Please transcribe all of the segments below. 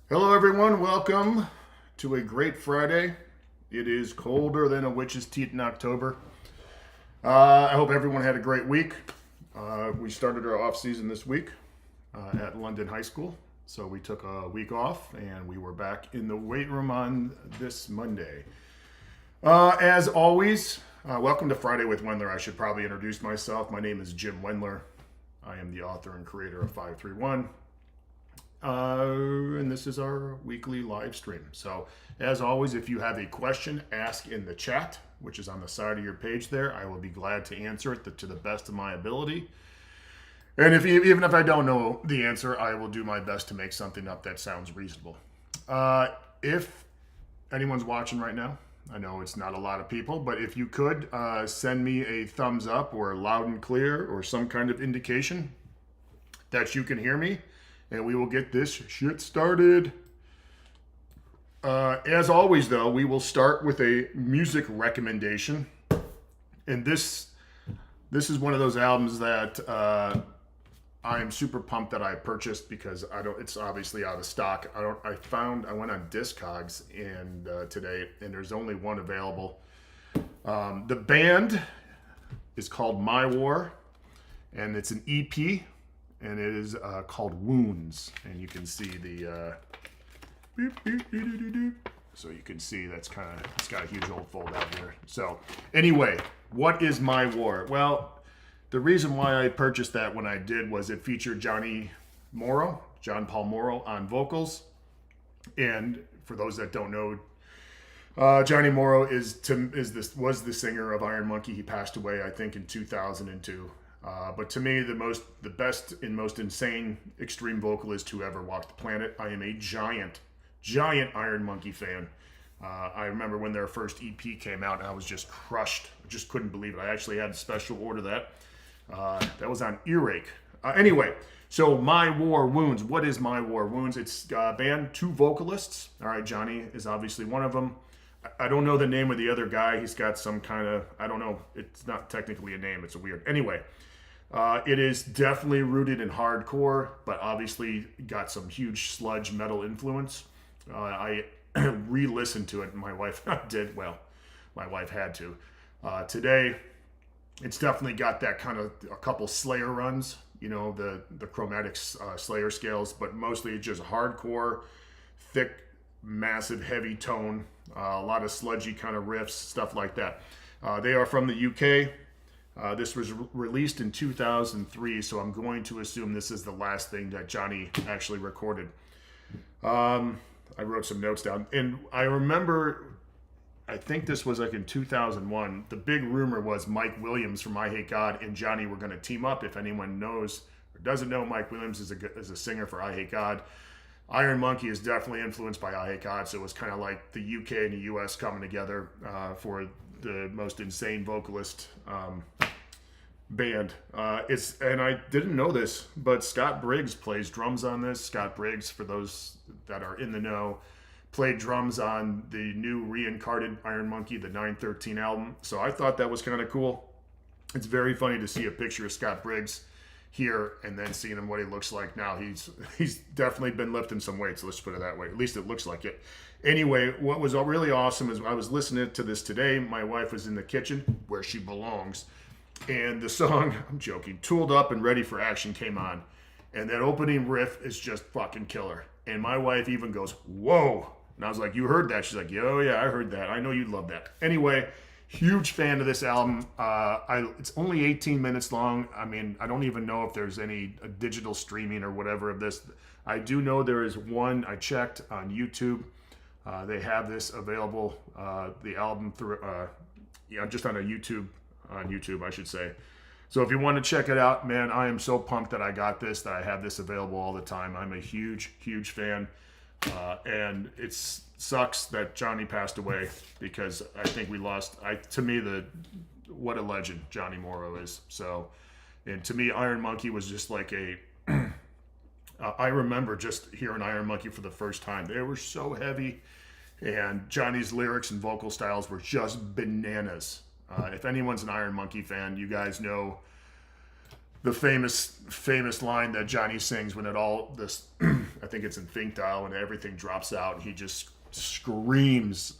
Hello, everyone. Welcome to a great Friday. It is colder than a witch's teeth in October. I hope everyone had a great week. We started our off season this week at London High School, so we took a week off and we were back in the weight room on this Monday. As always, welcome to Friday with Wendler. I should probably introduce myself. My name is Jim Wendler. I am the author and creator of 531. And this is our weekly live stream. So, as always, if you have a question, ask in the chat, which is on the side of your page there. I will be glad to answer it to the best of my ability. And even if I don't know the answer, I will do my best to make something up that sounds reasonable. If anyone's watching right now, I know it's not a lot of people, but if you could send me a thumbs up or loud and clear or some kind of indication that you can hear me, and we will get this shit started. As always, though, we will start with a music recommendation. And this is one of those albums that I am super pumped that I purchased because it's obviously out of stock. I went on Discogs and today, and there's only one available. The band is called My War, and it's an EP. And it is called Wounds, and you can see the so you can see it's got a huge old fold out here. So anyway, what is My War? Well, the reason why I purchased that when I did was it featured John Paul Morrow on vocals, and for those that don't know, Johnny Morrow was the singer of Iron Monkey. He passed away, I think, in 2002. But to me, the best and most insane extreme vocalist who ever walked the planet. I am a giant Iron Monkey fan. I remember when their first EP came out, and I was just crushed. I just couldn't believe it. I actually had a special order that. That was on Earache. Anyway, so My War Wounds. What is My War Wounds? It's a band, 2 vocalists. All right, Johnny is obviously one of them. I don't know the name of the other guy. He's got some kind of, I don't know. It's not technically a name. It's a weird. Anyway. It is definitely rooted in hardcore, but obviously got some huge sludge metal influence. I re-listened to it, and my wife did. Well, my wife had to. Today, it's definitely got that kind of a couple Slayer runs, the chromatic Slayer scales, but mostly just hardcore, thick, massive, heavy tone, a lot of sludgy kind of riffs, stuff like that. They are from the UK. This was released in 2003, so I'm going to assume this is the last thing that Johnny actually recorded. I wrote some notes down, and I remember, I think this was like in 2001, the big rumor was Mike Williams from I Hate God and Johnny were going to team up. If anyone knows or doesn't know, Mike Williams is a singer for I Hate God. Iron Monkey is definitely influenced by I Hate God, so it was kind of like the UK and the US coming together for the most insane vocalist band. And I didn't know this, but Scott Briggs plays drums on this. Scott Briggs, for those that are in the know, played drums on the new reincarnated Iron Monkey, the 913 album. So I thought that was kind of cool. It's very funny to see a picture of Scott Briggs here and then seeing him what he looks like now. He's definitely been lifting some weights, let's put it that way. At least it looks like it. Anyway, what was really awesome is I was listening to this today. My wife was in the kitchen where she belongs, and the song, I'm joking, Tooled Up and Ready for Action came on, and that opening riff is just fucking killer. And my wife even goes, whoa. And I was like, you heard that? She's like, oh yeah, I heard that. I know you'd love that. Anyway, huge fan of this album. It's only 18 minutes long. I mean, I don't even know if there's any digital streaming or whatever of this. I do know there is one. I checked on YouTube. They have this available, the album through, just on YouTube, I should say. So if you want to check it out, man, I am so pumped that I got this, that I have this available all the time. I'm a huge fan. And it sucks that Johnny passed away because I think we lost, what a legend Johnny Morrow is. So, and to me, Iron Monkey was just like I remember just hearing Iron Monkey for the first time. They were so heavy, and Johnny's lyrics and vocal styles were just bananas. If anyone's an Iron Monkey fan, you guys know the famous line that Johnny sings when it all this I think it's in Fink Dial when everything drops out and he just screams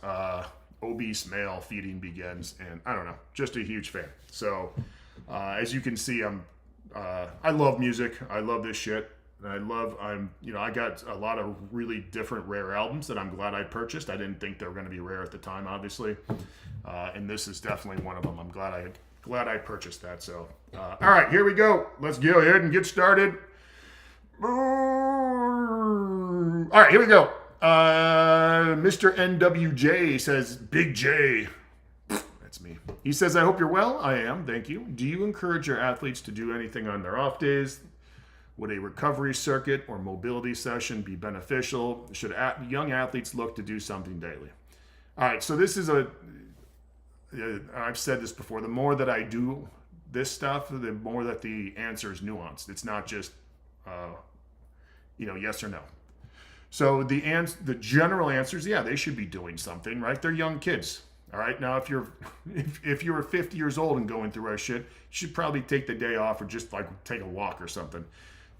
obese male feeding begins, and I don't know, just a huge fan. So as you can see, I love music. I love this shit. And I got a lot of really different rare albums that I'm glad I purchased. I didn't think they were going to be rare at the time, obviously. And this is definitely one of them. I'm glad I purchased that. So, all right, here we go. Let's go ahead and get started. All right, here we go. Mr. NWJ says, Big J. That's me. He says, I hope you're well. I am. Thank you. Do you encourage your athletes to do anything on their off days? Would a recovery circuit or mobility session be beneficial? Should young athletes look to do something daily? All right, so this is I've said this before, the more that I do this stuff, the more that the answer is nuanced. It's not just, yes or no. So the general answer is, yeah, they should be doing something, right? They're young kids. All right, now if you're 50 years old and going through our shit, you should probably take the day off or just like take a walk or something.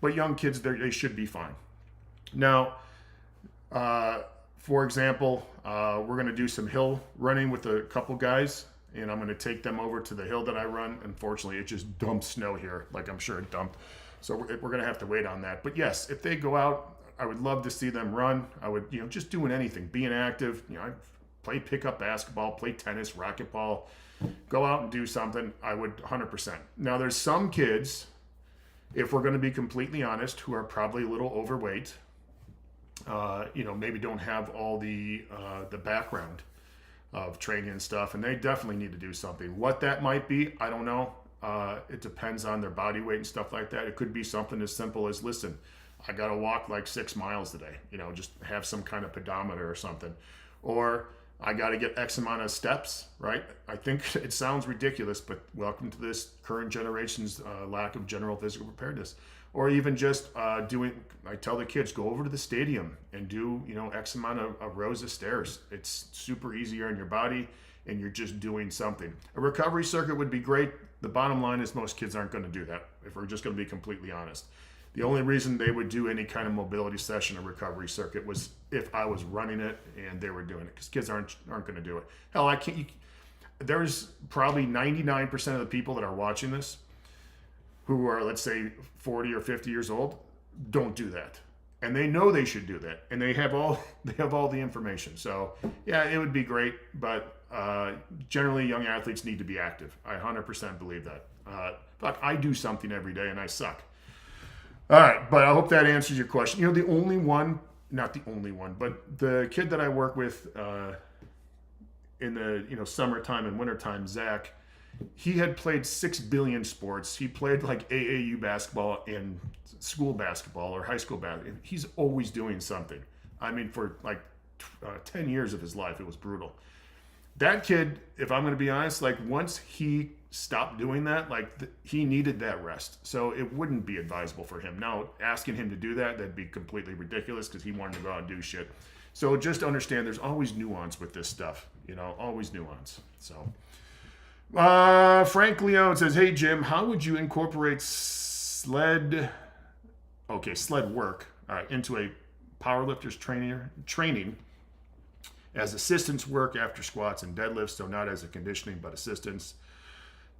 But young kids, they should be fine. Now, for example, we're going to do some hill running with a couple guys, and I'm going to take them over to the hill that I run. Unfortunately, it just dumped snow here, like I'm sure it dumped. So we're going to have to wait on that. But yes, if they go out, I would love to see them run. I would, just doing anything, being active. I play pickup basketball, play tennis, racquetball, go out and do something. I would 100%. Now, there's some kids, if we're going to be completely honest, who are probably a little overweight. Maybe don't have all the background of training and stuff, and they definitely need to do something. What that might be, I don't know. It depends on their body weight and stuff like that. It could be something as simple as, listen, I got to walk like 6 miles today. Just have some kind of pedometer or something. Or I got to get X amount of steps, right? I think it sounds ridiculous, but welcome to this current generation's lack of general physical preparedness. Or even just I tell the kids, go over to the stadium and do, X amount of rows of stairs. It's super easy on your body, and you're just doing something. A recovery circuit would be great. The bottom line is most kids aren't going to do that, if we're just going to be completely honest. The only reason they would do any kind of mobility session or recovery circuit was if I was running it and they were doing it, because kids aren't going to do it. Hell, there's probably 99% of the people that are watching this who are, let's say, 40 or 50 years old, don't do that. And they know they should do that. And they have all the information. So, yeah, it would be great. But generally, young athletes need to be active. I 100% believe that. But I do something every day and I suck. All right, but I hope that answers your question. The only one, not the only one, but the kid that I work with in the summertime and wintertime, Zach, he had played 6 billion sports. He played like AAU basketball and school basketball or high school basketball. He's always doing something. I mean, for like 10 years of his life, it was brutal. That kid, if I'm going to be honest, like once he stopped doing that, he needed that rest. So it wouldn't be advisable for him. Now, asking him to do that'd be completely ridiculous because he wanted to go out and do shit. So just understand there's always nuance with this stuff, always nuance. So Frank Leone says, hey, Jim, how would you incorporate sled work into a powerlifter's training as assistance work after squats and deadlifts, so not as a conditioning, but assistance.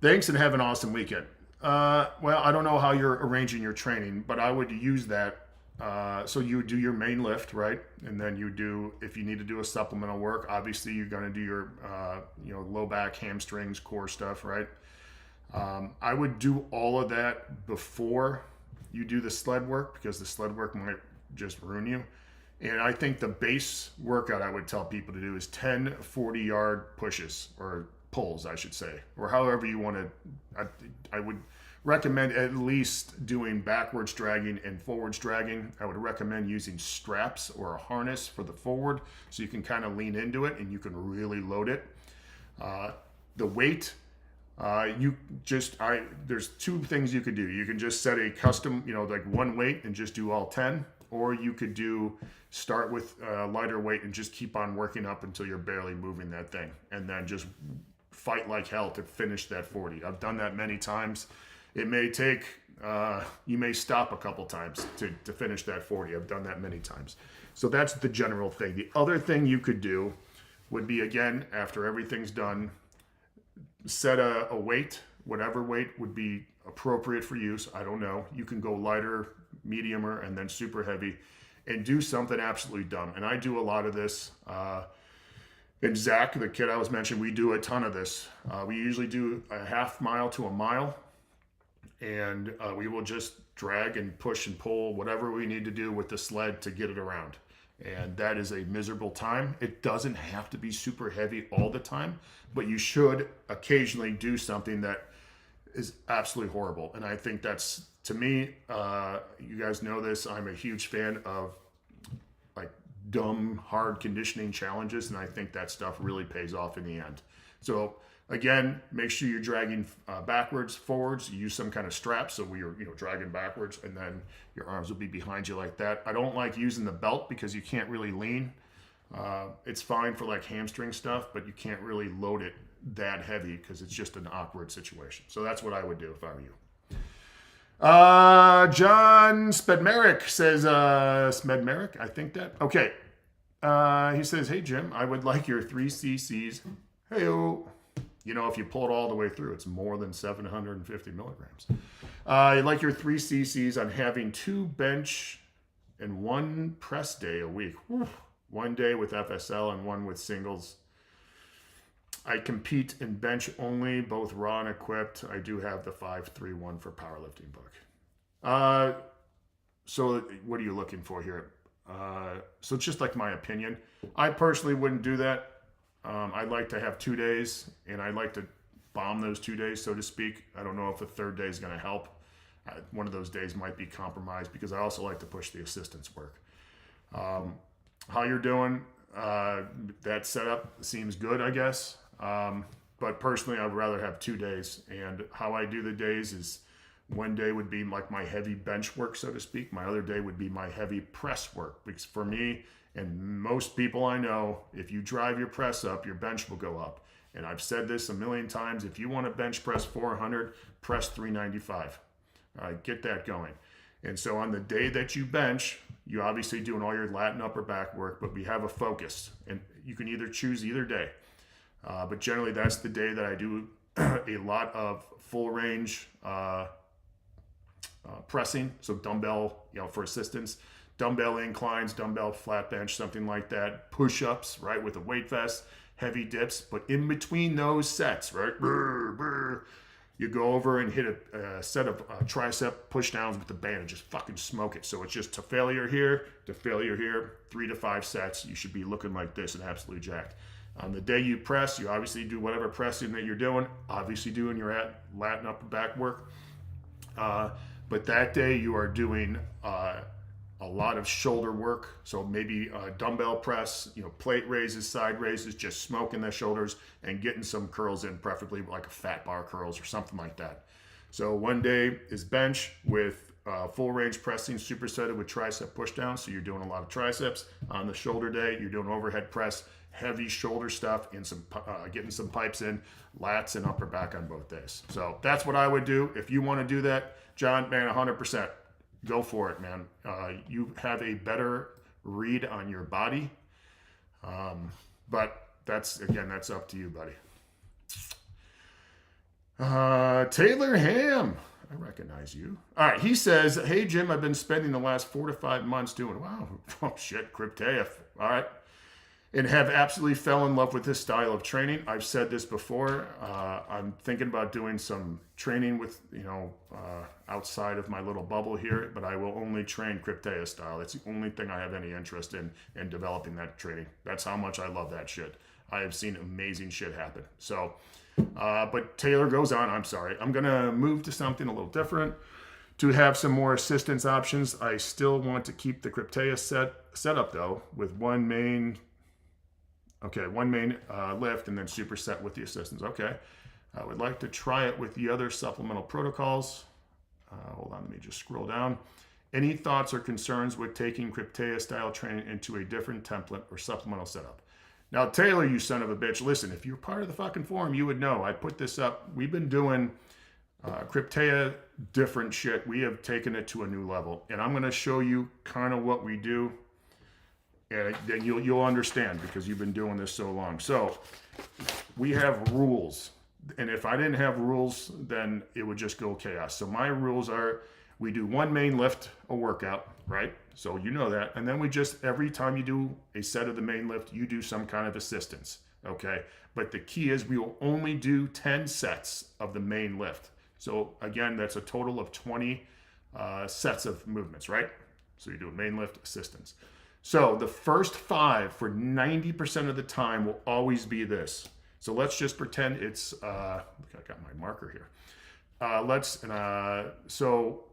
Thanks, and have an awesome weekend. Well, I don't know how you're arranging your training, but I would use that. So you do your main lift, right? And then if you need to do a supplemental work, obviously you're going to do your, low back, hamstrings, core stuff, right? I would do all of that before you do the sled work, because the sled work might just ruin you. And I think the base workout I would tell people to do is 10 40-yard pushes, or pulls, I should say, or however you want to. I would recommend at least doing backwards dragging and forwards dragging. I would recommend using straps or a harness for the forward so you can kind of lean into it and you can really load it. The weight, there's 2 things you could do. You can just set a custom, like one weight and just do all 10, or you could start with lighter weight and just keep on working up until you're barely moving that thing, and then just fight like hell to finish that 40. I've done that many times, it may take, you may stop a couple times to finish that 40. I've done that many times. So that's the general thing. The other thing you could do would be, again, after everything's done, set a weight, whatever weight would be appropriate for use. I don't know. You can go lighter, mediumer, and then super heavy, and do something absolutely dumb. And I do a lot of this. And Zach, the kid I was mentioning, we do a ton of this. We usually do a half mile to a mile, and we will just drag and push and pull whatever we need to do with the sled to get it around. And that is a miserable time. It doesn't have to be super heavy all the time, but you should occasionally do something that is absolutely horrible. And I think that's, to me, you guys know this, I'm a huge fan of like dumb, hard conditioning challenges, and I think that stuff really pays off in the end. So again, make sure you're dragging backwards, forwards. You use some kind of strap so you're dragging backwards, and then your arms will be behind you like that. I don't like using the belt because you can't really lean. It's fine for like hamstring stuff, but you can't really load it that heavy because it's just an awkward situation. So that's what I would do if I were you. John Spedmerick says, Smedmerick, I think that. Okay. He says, hey, Jim, I would like your 3 cc's. Hey-o. You know, if you pull it all the way through, it's more than 750 milligrams. I'd like your 3 cc's on having 2 bench and 1 press day a week. Whew. 1 day with FSL and 1 with singles. I compete in bench only, both raw and equipped. I do have the 531 for powerlifting book. So what are you looking for here? So it's just like my opinion. I personally wouldn't do that. I'd like to have 2 days, and I'd like to bomb those 2 days, so to speak. I don't know if a third day is going to help. One of those days might be compromised because I also like to push the assistance work. How you're doing, that setup seems good, I guess. But personally, I'd rather have 2 days. And how I do the days is 1 day would be like my heavy bench work, so to speak. My other day would be my heavy press work. Because for me and most people I know, if you drive your press up, your bench will go up. And I've said this a million times. If you want to bench press 400, press 395. All right, get that going. And so on the day that you bench, you obviously doing all your lat and upper back work, but we have a focus. And you can either choose either day. But generally, that's the day that I do a lot of full range pressing. So dumbbell, for assistance, dumbbell inclines, dumbbell flat bench, something like that. Push-ups, right, with a weight vest, heavy dips. But in between those sets, right, you go over and hit a set of tricep push-downs with the band and just fucking smoke it. So it's just to failure here, 3 to 5 sets. You should be looking like this and absolutely jacked. On the day you press, you obviously do whatever pressing that you're doing, obviously doing your lat and upper back work. But that day you are doing a lot of shoulder work. So maybe dumbbell press, plate raises, side raises, just smoking the shoulders and getting some curls in, preferably like a fat bar curls or something like that. So 1 day is bench with full range pressing, supersetted with tricep push down. So you're doing a lot of triceps. On the shoulder day, you're doing overhead press, heavy shoulder stuff, and some getting some pipes in, lats and upper back on both days. So that's what I would do. If you want to do that, John, man, 100%, go for it, man. You have a better read on your body. But that's up to you, buddy. Taylor Ham, I recognize you. All right, he says, hey, Jim, I've been spending the last 4 to 5 months doing, oh shit, Crypa. All right. And have absolutely fell in love with this style of training. I've said this before. I'm thinking about doing some training with, outside of my little bubble here, but I will only train Crypa style. That's the only thing I have any interest in developing that training. That's how much I love that shit. I have seen amazing shit happen. So, but Taylor goes on, I'm sorry. I'm going to move to something a little different to have some more assistance options. I still want to keep the Crypa setup though, with one main lift and then superset with the assistance. Okay. I would like to try it with the other supplemental protocols. Hold on, let me just scroll down. Any thoughts or concerns with taking Crypa style training into a different template or supplemental setup? Now, Taylor, you son of a bitch, listen, if you're part of the fucking forum, you would know. I put this up. We've been doing Cryptea, different shit. We have taken it to a new level. And I'm going to show you kind of what we do. And then you'll understand because you've been doing this so long. So we have rules. And if I didn't have rules, then it would just go chaos. So my rules are we do one main lift, a workout, right? So you know that. And then we just, every time you do a set of the main lift, you do some kind of assistance, okay? But the key is we will only do 10 sets of the main lift. So again, that's a total of 20 sets of movements, right? So you do a main lift, assistance. So the first 5 for 90% of the time will always be this. So let's just pretend it's, I got my marker here. So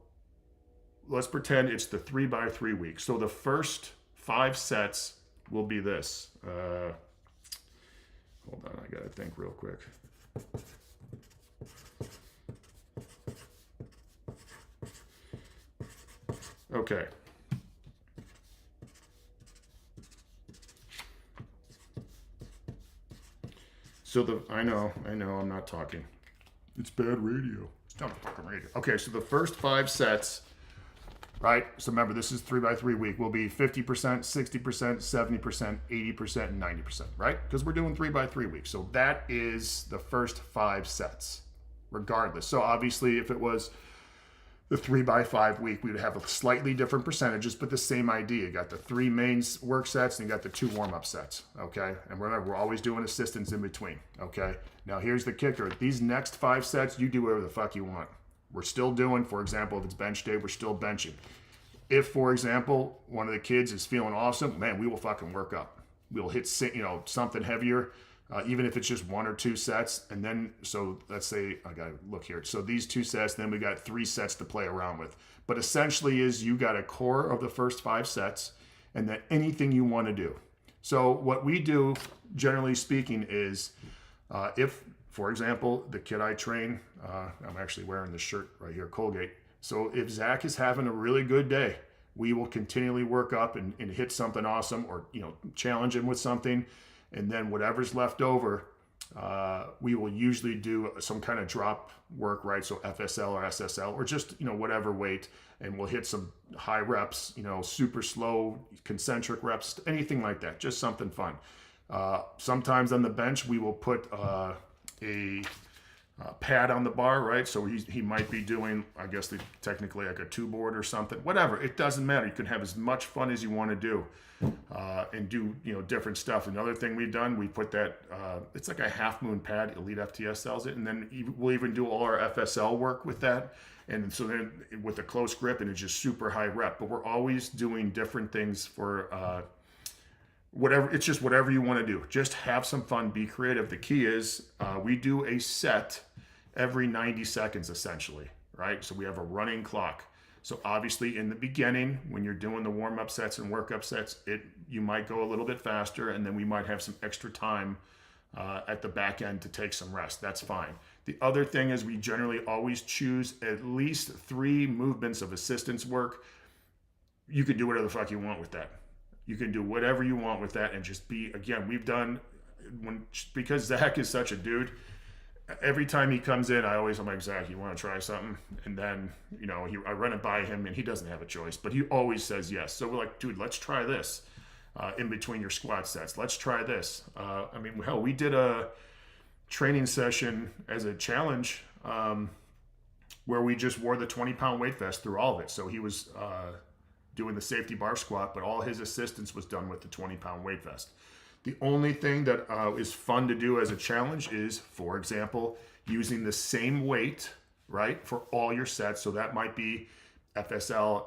let's pretend it's the 3x3 week. So the first 5 sets will be this. Hold on, I gotta think real quick. Okay. So I know, I'm not talking. It's bad radio. It's not fucking radio. Okay, so the first 5 sets, right? So remember, this is 3x3 week. Will be 50%, 60%, 70%, 80%, and 90%, right? Because we're doing 3x3 weeks. So that is the first 5 sets, regardless. So obviously, if it was the 3x5 week, we would have a slightly different percentages, but the same idea. You got the 3 main work sets and you got the 2 warm-up sets, okay? And remember, we're always doing assistance in between, okay? Now here's the kicker. These next 5 sets, you do whatever the fuck you want. We're still doing, for example, if it's bench day, we're still benching. If, for example, one of the kids is feeling awesome, man, we will fucking work up. We'll hit, something heavier, even if it's just 1 or 2 sets. And then, so let's say, I gotta look here. So these 2 sets, then we got 3 sets to play around with. But essentially is you got a core of the first 5 sets and then anything you want to do. So what we do, generally speaking, is if, for example, the kid I train, I'm actually wearing this shirt right here, Colgate. So if Zach is having a really good day, we will continually work up and hit something awesome or, challenge him with something. And then whatever's left over, we will usually do some kind of drop work, right? So FSL or SSL or just, whatever weight. And we'll hit some high reps, super slow, concentric reps, anything like that. Just something fun. Sometimes on the bench, we will put a pad on the bar, right? So he might be doing, I guess, technically like a 2-board or something. Whatever. It doesn't matter. You can have as much fun as you want to do. And do different stuff. Another thing we've done, we put that it's like a half moon pad. Elite FTS sells it, and then we'll even do all our FSL work with that. And so then with a close grip, and it's just super high rep. But we're always doing different things for whatever. It's just whatever you want to do. Just have some fun. Be creative. The key is we do a set every 90 seconds essentially, right? So we have a running clock. So obviously in the beginning, when you're doing the warm-up sets and work-up sets, you might go a little bit faster, and then we might have some extra time at the back end to take some rest. That's fine. The other thing is we generally always choose at least 3 movements of assistance work. You can do whatever the fuck you want with that. You can do whatever you want with that and just be, again, because Zach is such a dude, every time he comes in, I'm like, Zach, you want to try something? And then, I run it by him and he doesn't have a choice, but he always says yes. So we're like, dude, let's try this in between your squat sets. Let's try this. Hell, we did a training session as a challenge where we just wore the 20-pound weight vest through all of it. So he was doing the safety bar squat, but all his assistance was done with the 20-pound weight vest. The only thing that is fun to do as a challenge is, for example, using the same weight, right, for all your sets. So that might be FSL,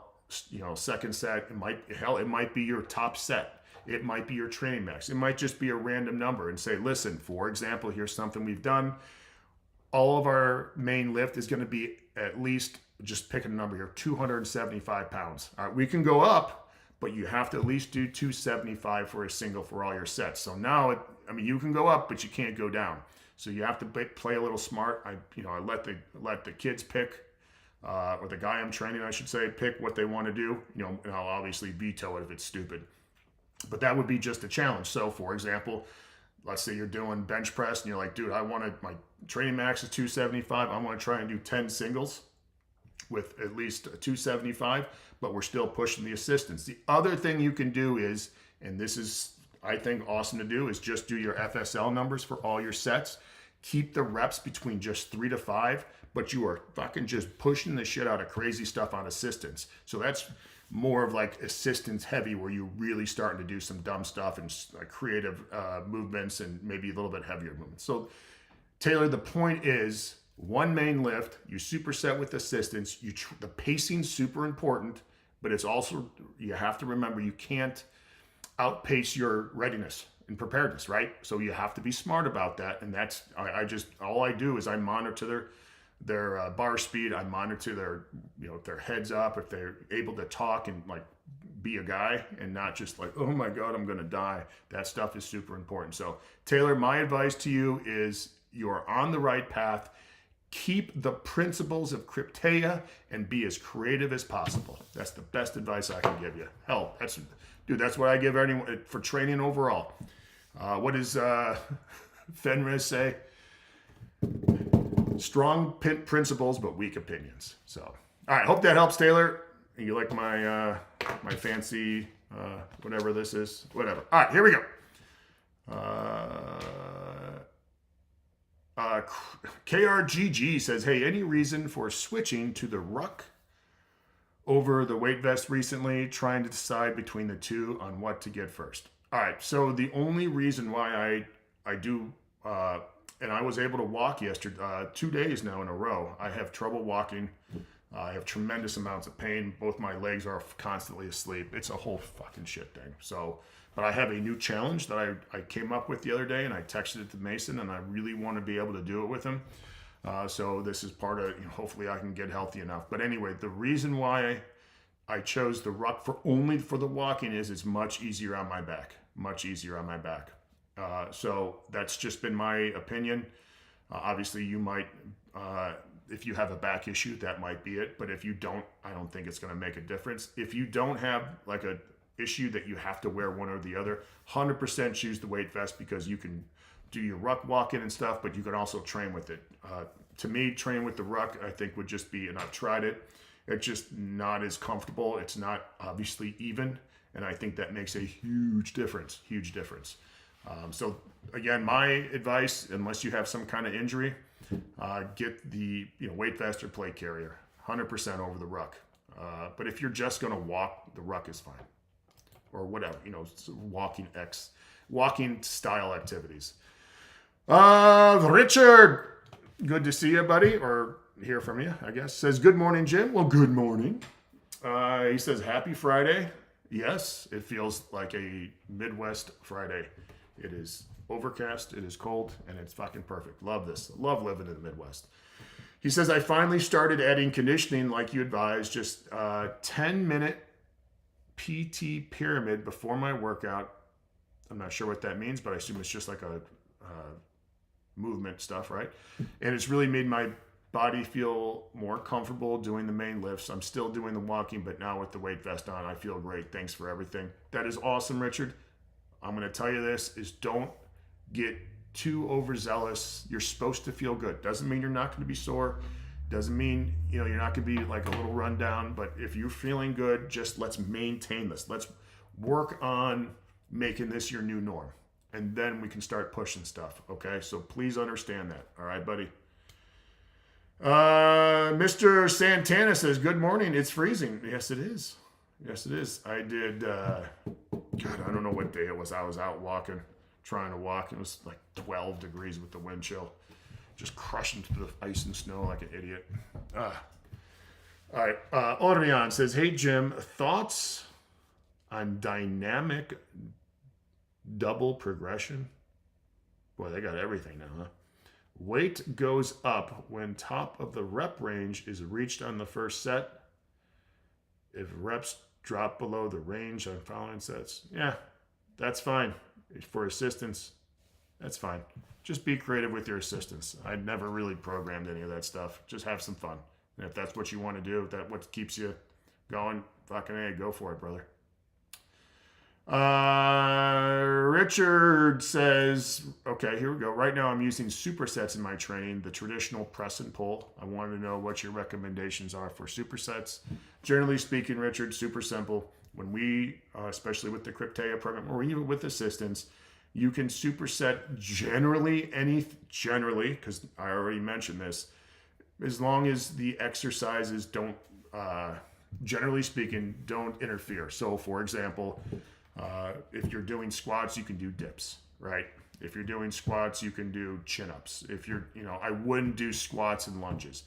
second set. It might be your top set. It might be your training max. It might just be a random number and say, listen, for example, here's something we've done. All of our main lift is going to be at least, just picking a number here, 275 pounds. All right, we can go up, but you have to at least do 275 for a single for all your sets. So now, you can go up, but you can't go down. So you have to play a little smart. I let the kids pick, or the guy I'm training, I should say, pick what they want to do. And I'll obviously veto it if it's stupid. But that would be just a challenge. So, for example, let's say you're doing bench press, and you're like, dude, I want training max is 275. I want to try and do 10 singles with at least 275, but we're still pushing the assistance. The other thing you can do is, and this is, I think, awesome to do, is just do your FSL numbers for all your sets. Keep the reps between just 3 to 5, but you are fucking just pushing the shit out of crazy stuff on assistance. So that's more of like assistance heavy, where you're really starting to do some dumb stuff and creative movements and maybe a little bit heavier movements. So Taylor, the point is, one main lift, you superset with assistance. The pacing's super important, but it's also, you have to remember, you can't outpace your readiness and preparedness, right? So you have to be smart about that. And that's, all I do is I monitor their bar speed. I monitor their, if their heads up, if they're able to talk and like be a guy and not just like, oh my God, I'm going to die. That stuff is super important. So Taylor, my advice to you is you're on the right path. Keep the principles of Crypteia and be as creative as possible. That's the best advice I can give you. Hell, that's what I give anyone for training overall. What does Fenris say? Strong principles, but weak opinions. So, all right, hope that helps, Taylor. You like my my fancy whatever this is? Whatever. All right, here we go. KRGG says, hey, any reason for switching to the Ruck over the weight vest recently, trying to decide between the two on what to get first? All right, so the only reason why I do, and I was able to walk yesterday, 2 days now in a row. I have trouble walking. I have tremendous amounts of pain. Both my legs are constantly asleep. It's a whole fucking shit thing. So, but I have a new challenge that I came up with the other day, and I texted it to Mason, and I really want to be able to do it with him. So this is part of, hopefully I can get healthy enough. But anyway, the reason why I chose the Ruck only for the walking is it's much easier on my back. Much easier on my back. So that's just been my opinion. Obviously, you might, if you have a back issue, that might be it. But if you don't, I don't think it's going to make a difference. If you don't have like a issue that you have to wear one or the other, 100% choose the weight vest, because you can do your Ruck walk-in and stuff, but you can also train with it. To me, training with the Ruck, I think would just be, and I've tried it, it's just not as comfortable. It's not obviously even, and I think that makes a huge difference, so again, my advice, unless you have some kind of injury, get the weight vest or plate carrier, 100% over the Ruck. But if you're just going to walk, the Ruck is fine, or whatever, walking style activities. Richard, good to see you, buddy, or hear from you, I guess. Says, good morning, Jim. Well, good morning. He says, happy Friday. Yes, it feels like a Midwest Friday. It is overcast, it is cold, and it's fucking perfect. Love this. Love living in the Midwest. He says, I finally started adding conditioning like you advised, just 10-minute PT pyramid before my workout. I'm not sure what that means, but I assume it's just like a movement stuff, right? And it's really made my body feel more comfortable doing the main lifts. I'm still doing the walking, but now with the weight vest on, I feel great. Thanks for everything. That is awesome, Richard. I'm going to tell you this, is don't get too overzealous. You're supposed to feel good. Doesn't mean you're not going to be sore. Doesn't mean, you're not going to be like a little rundown, but if you're feeling good, just let's maintain this. Let's work on making this your new norm. And then we can start pushing stuff, okay? So please understand that, all right, buddy? Mr. Santana says, good morning, it's freezing. Yes, it is. Yes, it is. I did, God, I don't know what day it was. I was out walking, trying to walk. It was like 12 degrees with the wind chill. Just crushing through the ice and snow like an idiot. All right, Orion says, hey, Jim, thoughts on dynamic double progression? Boy, they got everything now, huh? Weight goes up when top of the rep range is reached on the first set. If reps drop below the range on following sets, yeah, that's fine. For assistance, that's fine. Just be creative with your assistance. I never really programmed any of that stuff. Just have some fun. And if that's what you want to do, if that's what keeps you going, fucking A, go for it, brother. Richard says, Okay, here we go. Right now I'm using supersets in my training, the traditional press and pull. I want to know what your recommendations are for supersets. Generally speaking, Richard, super simple. When we, especially with the Crypa program, or even with assistance, you can superset generally, because I already mentioned this, as long as the exercises don't, generally speaking, don't interfere. So for example, if you're doing squats, you can do dips, right? If you're doing squats, you can do chin-ups. If you're, I wouldn't do squats and lunges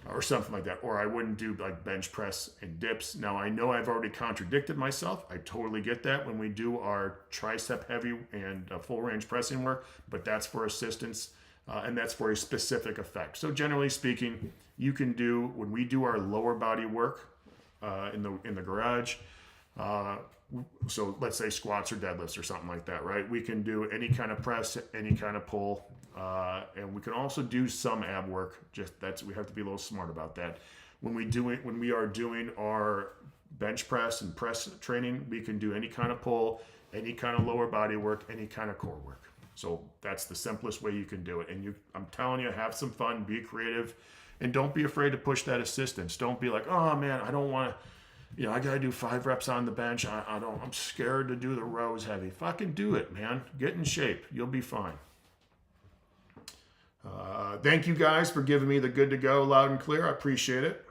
or something like that. Or I wouldn't do like bench press and dips. Now, I know I've already contradicted myself. I totally get that when we do our tricep heavy and full range pressing work, but that's for assistance and that's for a specific effect. So generally speaking, you can do, when we do our lower body work in the garage, so let's say squats or deadlifts or something like that, right? We can do any kind of press, any kind of pull, and we can also do some ab work. We have to be a little smart about that. When we are doing our bench press and press training, we can do any kind of pull, any kind of lower body work, any kind of core work. So that's the simplest way you can do it. And I'm telling you, have some fun, be creative, and don't be afraid to push that assistance. Don't be like, oh man, I don't want to. I got to do 5 reps on the bench. I'm scared to do the rows heavy. Fucking do it, man. Get in shape. You'll be fine. Thank you guys for giving me the good to go loud and clear. I appreciate it.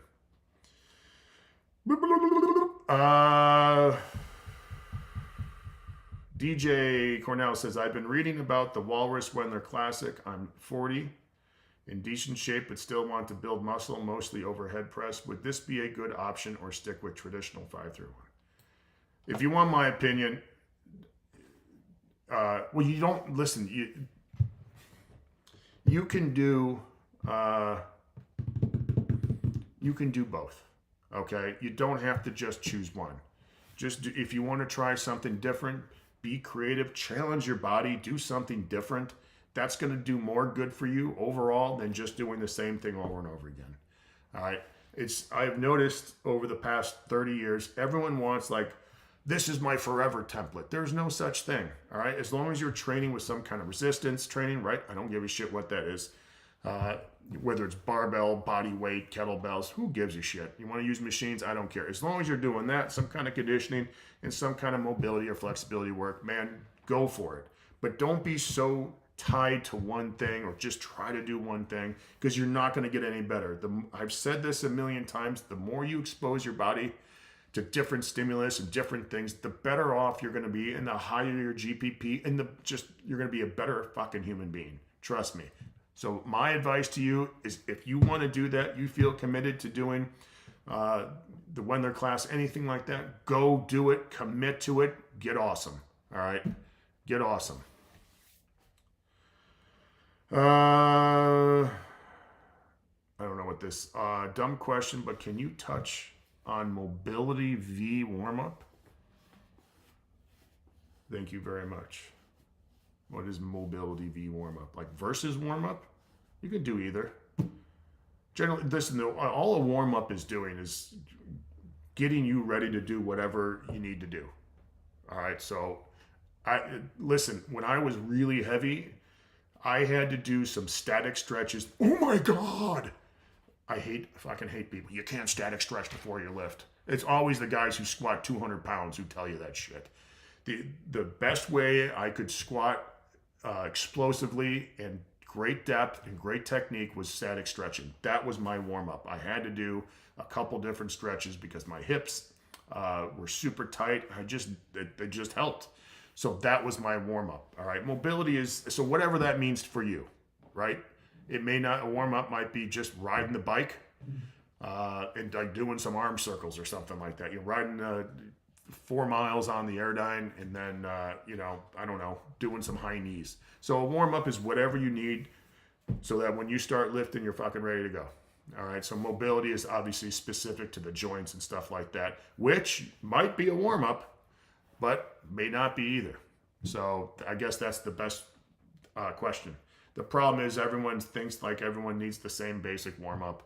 DJ Cornell says, I've been reading about the Walrus Wendler Classic. I'm 40. In decent shape, but still want to build muscle, mostly overhead press. Would this be a good option or stick with traditional 5-3-1? If you want my opinion, well, you don't listen. You can do both. Okay, you don't have to just choose one. If you want to try something different, be creative, challenge your body, do something different. That's going to do more good for you overall than just doing the same thing over and over again. All right. I've noticed over the past 30 years, everyone wants like, this is my forever template. There's no such thing. All right. As long as you're training with some kind of resistance training, right? I don't give a shit what that is. Whether it's barbell, body weight, kettlebells, who gives a shit? You want to use machines? I don't care. As long as you're doing that, some kind of conditioning and some kind of mobility or flexibility work, man, go for it. But don't be so tied to one thing or just try to do one thing, because you're not going to get any better. I've said this a million times, the more you expose your body to different stimulus and different things, the better off you're going to be, and the higher your GPP, and you're going to be a better fucking human being. Trust me. So my advice to you is, if you want to do that, you feel committed to doing the Wendler class, anything like that, go do it, commit to it, get awesome. All right? Get awesome. I don't know what this dumb question, but can you touch on mobility V warm-up? Thank you very much. What is mobility V warm-up? Like versus warm-up? You could do either. Generally, listen, all a warm-up is doing is getting you ready to do whatever you need to do. All right, so listen, when I was really heavy, I had to do some static stretches. Oh my God. I fucking hate people. You can't static stretch before you lift. It's always the guys who squat 200 pounds who tell you that shit. The best way I could squat explosively and great depth and great technique was static stretching. That was my warm-up. I had to do a couple different stretches because my hips were super tight. They just helped. So that was my warm-up. All right. Mobility is, so whatever that means for you, right? It may not, a warm-up might be just riding the bike and like doing some arm circles or something like that. You're riding 4 miles on the Airdyne and then, I don't know, doing some high knees. So a warm-up is whatever you need so that when you start lifting, you're fucking ready to go. All right. So mobility is obviously specific to the joints and stuff like that, which might be a warm-up, but may not be either. So I guess that's the best question. The problem is everyone thinks like everyone needs the same basic warm-up,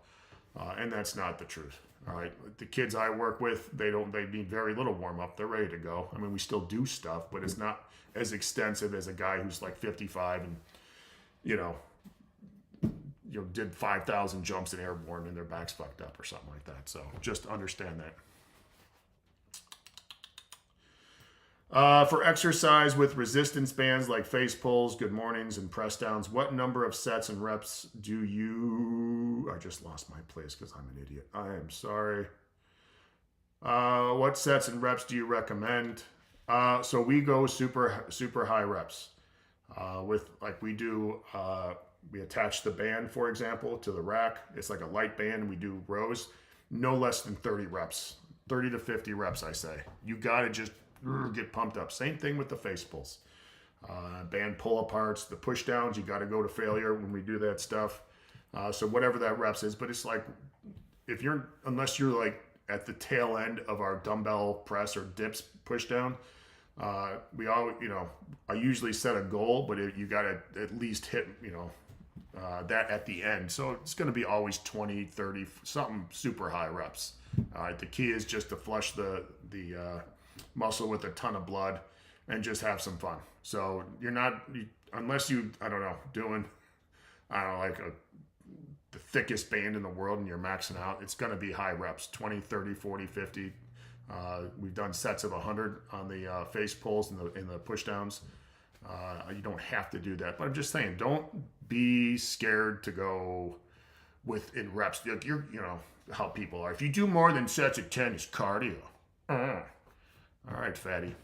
and that's not the truth. All right, the kids I work with, they need very little warm up. They're ready to go. I mean, we still do stuff, but it's not as extensive as a guy who's like 55 and you know did 5,000 jumps in airborne and their back's fucked up or something like that. So just understand that. For exercise with resistance bands like face pulls, good mornings, and press downs, what number of sets and reps do you... I just lost my place because I'm an idiot. I am sorry. What sets and reps do you recommend? So we go super high reps. With like we do, we attach the band, for example, to the rack. It's like a light band. We do rows, no less than 30 reps, 30 to 50 reps, I say. You got to just get pumped up. Same thing with the face pulls. Band pull aparts, the push downs, you got to go to failure when we do that stuff. So whatever that reps is, but it's like, unless you're like at the tail end of our dumbbell press or dips push down, we always, I usually set a goal, but you got to at least hit, that at the end. So it's going to be always 20, 30, something super high reps. All right. The key is just to flush the muscle with a ton of blood and just have some fun. So unless you, doing, the thickest band in the world and you're maxing out, it's going to be high reps, 20, 30, 40, 50. We've done sets of 100 on the face pulls and the push downs. You don't have to do that, but I'm just saying, don't be scared to go in reps. You're how people are. If you do more than sets of 10, it's cardio. All right, fatty.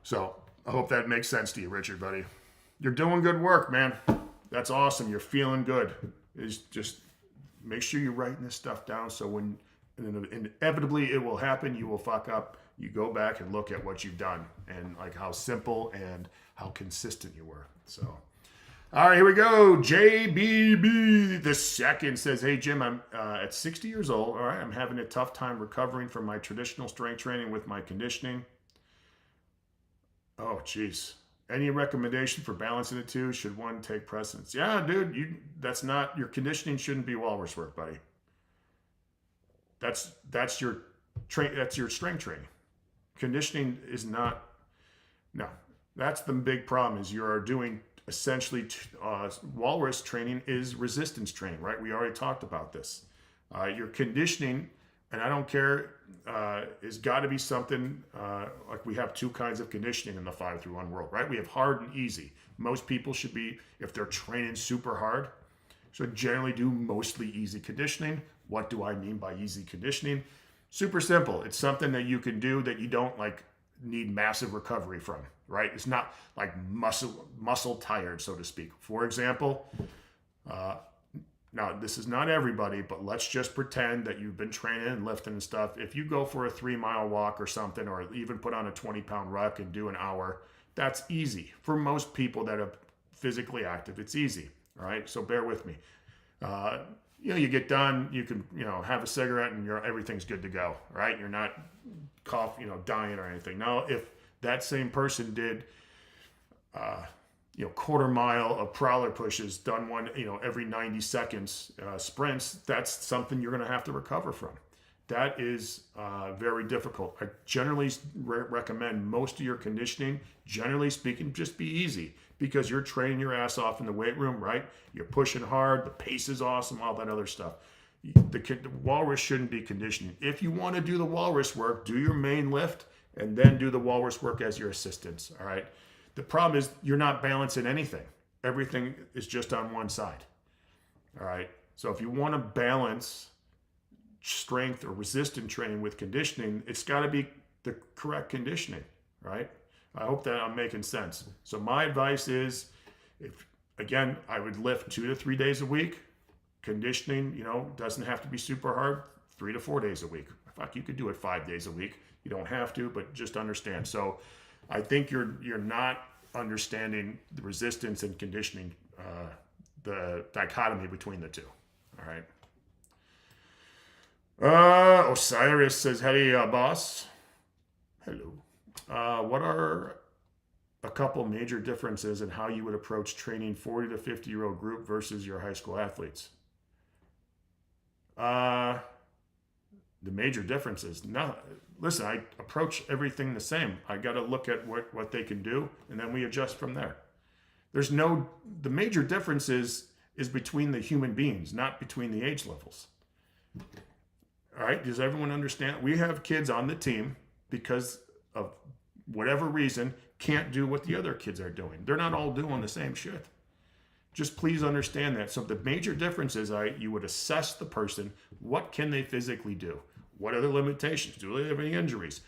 So I hope that makes sense to you, Richard, buddy. You're doing good work, man. That's awesome. You're feeling good. Is just make sure you're writing this stuff down so when inevitably it will happen, you will fuck up. You go back and look at what you've done and like how simple and how consistent you were. So, all right, here we go. JBB the second says, "Hey Jim, I'm at 60 years old. All right, I'm having a tough time recovering from my traditional strength training with my conditioning. Oh, geez. Any recommendation for balancing the two? Should one take precedence?" Yeah, dude, that's not your conditioning. Shouldn't be walrus work, buddy. That's your strength training. Conditioning is not. No, that's the big problem. Is you are doing essentially walrus training is resistance training, right? We already talked about this. Your conditioning, and I don't care, is got to be something like we have two kinds of conditioning in the 5-through-1 world, right? We have hard and easy. Most people should be, if they're training super hard, should generally do mostly easy conditioning. What do I mean by easy conditioning? Super simple. It's something that you can do that you don't like need massive recovery from, right? It's not like muscle tired, so to speak. For example, now this is not everybody, but let's just pretend that you've been training and lifting and stuff. If you go for a 3-mile walk or something, or even put on a 20-pound ruck and do an hour, that's easy. For most people that are physically active, it's easy, all right? So bear with me. You get done, you can, have a cigarette and everything's good to go, right? You're not dying or anything. Now, if that same person did, quarter mile of prowler pushes, done one, every 90 seconds, sprints, that's something you're going to have to recover from. That is very difficult. I generally recommend most of your conditioning, generally speaking, just be easy because you're training your ass off in the weight room, right? You're pushing hard, the pace is awesome, all that other stuff. The walrus shouldn't be conditioning. If you want to do the walrus work, do your main lift and then do the walrus work as your assistance, all right? The problem is you're not balancing anything. Everything is just on one side, all right? So if you want to balance strength or resistance training with conditioning, it's got to be the correct conditioning, right? I hope that I'm making sense. So my advice is, I would lift 2 to 3 days a week. Conditioning, doesn't have to be super hard, 3 to 4 days a week. Fuck, you could do it 5 days a week. You don't have to, but just understand. So I think you're not understanding the resistance and conditioning, the dichotomy between the two. All right. Osiris says, "Hey, boss." Hello. What are a couple major differences in how you would approach training 40 to 50-year-old group versus your high school athletes? The major difference is no. Listen, I approach everything the same. I got to look at what they can do, and then we adjust from there. The major difference is between the human beings, not between the age levels. All right, does everyone understand? We have kids on the team because of whatever reason can't do what the other kids are doing. They're not all doing the same shit. Just please understand that. So the major difference is you would assess the person. What can they physically do? What are their limitations? Do they have any injuries?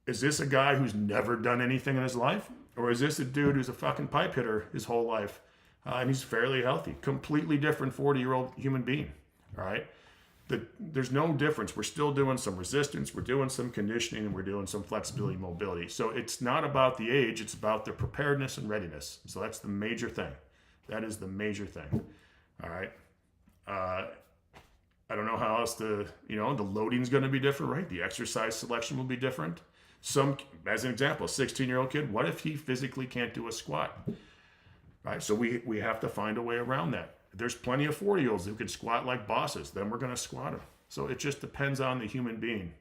Is this a guy who's never done anything in his life? Or is this a dude who's a fucking pipe hitter his whole life? And he's fairly healthy. Completely different 40-year-old human being. All right? There's no difference. We're still doing some resistance. We're doing some conditioning. And we're doing some flexibility, mobility. So it's not about the age. It's about their preparedness and readiness. So that's the major thing. That is the major thing. All right. I don't know how else the loading is going to be different, right? The exercise selection will be different. As an example, a 16-year-old kid, what if he physically can't do a squat? Right. So we have to find a way around that. There's plenty of 40-year-olds who can squat like bosses. Then we're going to squat them. So it just depends on the human being.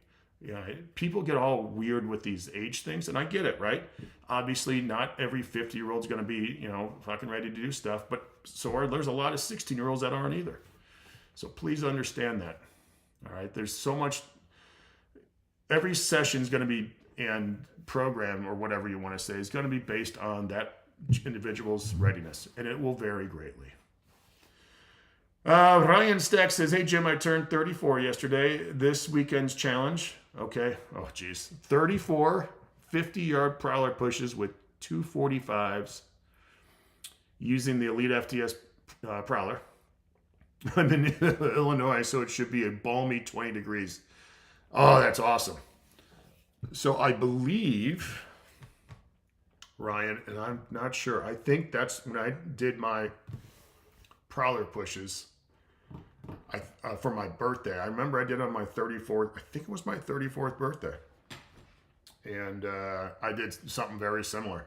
People get all weird with these age things, and I get it, right? Obviously, not every 50-year-old's going to be, fucking ready to do stuff, but there's a lot of 16-year-olds that aren't either. So please understand that. All right, there's so much. Every session is going to be, and program or whatever you want to say, is going to be based on that individual's readiness, and it will vary greatly. Ryan Stack says, hey, Jim, I turned 34 yesterday. This weekend's challenge. Okay. Oh, geez. 34 50-yard prowler pushes with 245s using the Elite FTS prowler. I'm in Illinois, so it should be a balmy 20 degrees. Oh, that's awesome. So I believe, Ryan, and I'm not sure, I think that's when I did my prowler pushes for my birthday. I remember I did it on my 34th. I think it was my 34th birthday. And I did something very similar.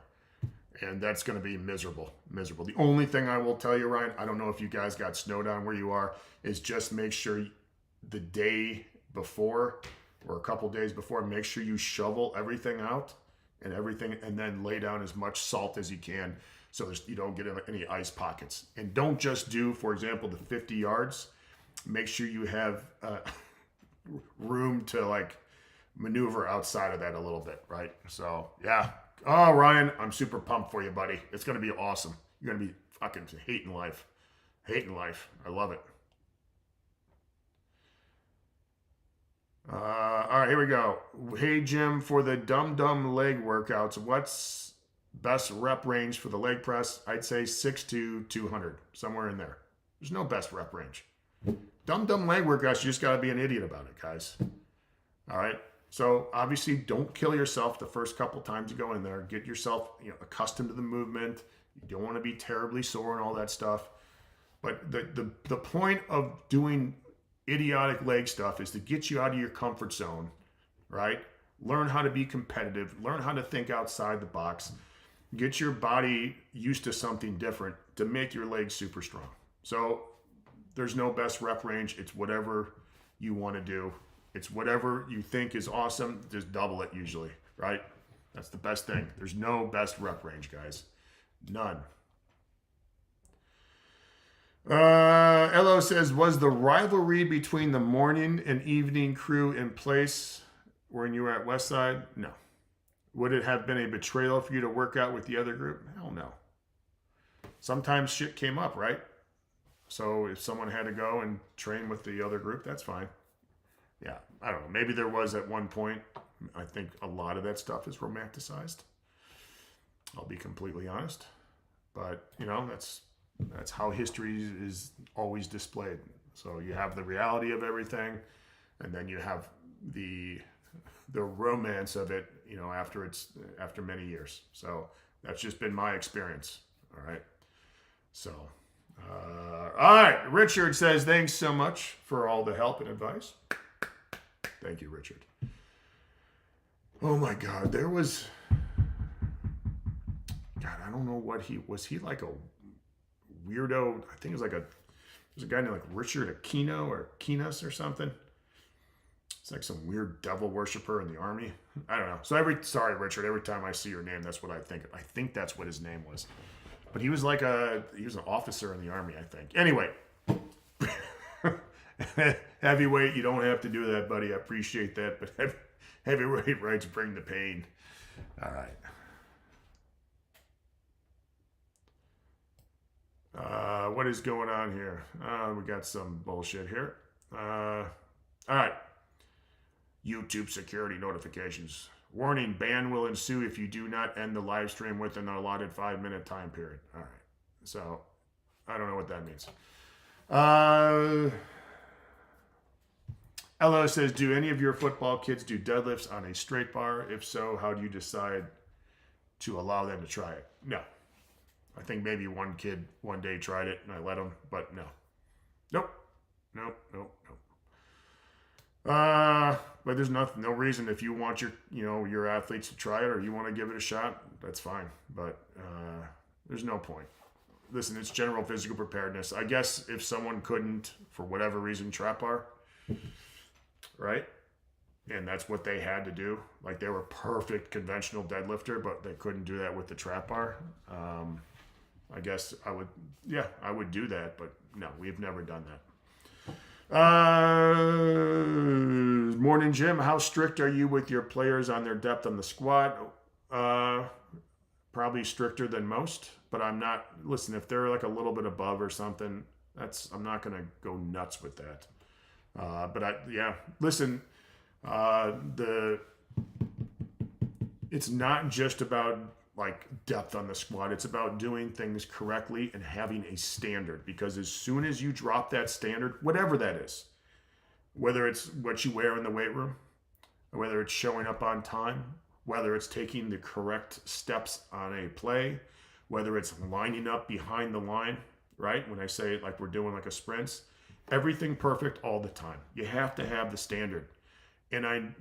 And that's going to be miserable. The only thing I will tell you, Ryan, I don't know if you guys got snowed on where you are, is just make sure the day before or a couple days before, make sure you shovel everything out and then lay down as much salt as you can so you don't get any ice pockets. And don't just do, for example, the 50 yards. Make sure you have room to maneuver outside of that a little bit, right? So, yeah. Oh, Ryan, I'm super pumped for you, buddy. It's going to be awesome. You're going to be fucking hating life. I love it. All right, here we go. Hey, Jim, for the dumb leg workouts, what's best rep range for the leg press? I'd say 6 to 200, somewhere in there. There's no best rep range. Dumb leg workouts, you just got to be an idiot about it, guys. All right? So obviously don't kill yourself the first couple times you go in there. Get yourself accustomed to the movement. You don't want to be terribly sore and all that stuff. But the point of doing idiotic leg stuff is to get you out of your comfort zone, right? Learn how to be competitive. Learn how to think outside the box. Get your body used to something different to make your legs super strong. So there's no best rep range. It's whatever you want to do. It's whatever you think is awesome. Just double it usually, right? That's the best thing. There's no best rep range, guys. None. Elo says, was the rivalry between the morning and evening crew in place when you were at Westside? No. Would it have been a betrayal for you to work out with the other group? Hell no. Sometimes shit came up, right? So if someone had to go and train with the other group, that's fine. Yeah, I don't know. Maybe there was at one point. I think a lot of that stuff is romanticized. I'll be completely honest. But, that's how history is always displayed. So you have the reality of everything, and then you have the romance of it, after many years. So that's just been my experience. All right. So, all right. Richard says, thanks so much for all the help and advice. Thank you, Richard. Oh my God, I don't know what was he like a weirdo? I think it was there's a guy named Richard Aquino or Aquinas or something. It's like some weird devil worshiper in the army. I don't know. So sorry, Richard, every time I see your name, that's what I think. I think that's what his name was. But he was he was an officer in the army, I think. Anyway. Heavyweight, you don't have to do that, buddy. I appreciate that. But heavyweight rights bring the pain. All right. What is going on here? We got some bullshit here. All right. YouTube security notifications. Warning, ban will ensue if you do not end the live stream within the allotted 5-minute time period. All right. So, I don't know what that means. Ella says, do any of your football kids do deadlifts on a straight bar? If so, how do you decide to allow them to try it? No. I think maybe one kid one day tried it and I let him, but no. Nope. But there's no reason if you want your athletes to try it or you want to give it a shot, that's fine. But there's no point. Listen, it's general physical preparedness. I guess if someone couldn't, for whatever reason, trap bar, right? And that's what they had to do. Like they were perfect conventional deadlifter, but they couldn't do that with the trap bar. I guess I would do that, but no, we've never done that. Morning, Jim. How strict are you with your players on their depth on the squat? Probably stricter than most, but I'm not. Listen, if they're like a little bit above or something, I'm not going to go nuts with that. Listen, it's not just about like depth on the squat. It's about doing things correctly and having a standard, because as soon as you drop that standard, whatever that is, whether it's what you wear in the weight room, whether it's showing up on time, whether it's taking the correct steps on a play, whether it's lining up behind the line, right? When I say it like we're doing like a sprints, everything perfect all the time. You have to have the standard. And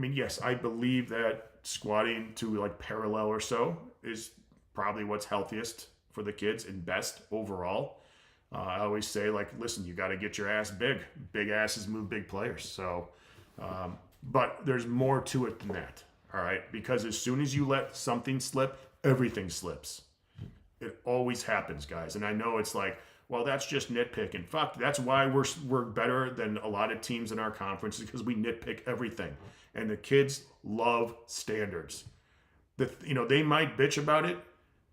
yes, I believe that squatting to like parallel or so is probably what's healthiest for the kids and best overall. I always say, like, listen, you got to get your ass big. Big asses move big players. So, but there's more to it than that. All right. Because as soon as you let something slip, everything slips. It always happens, guys. And I know it's like, well, that's just nitpicking. Fuck, that's why we're better than a lot of teams in our conference, because we nitpick everything. And the kids love standards. They might bitch about it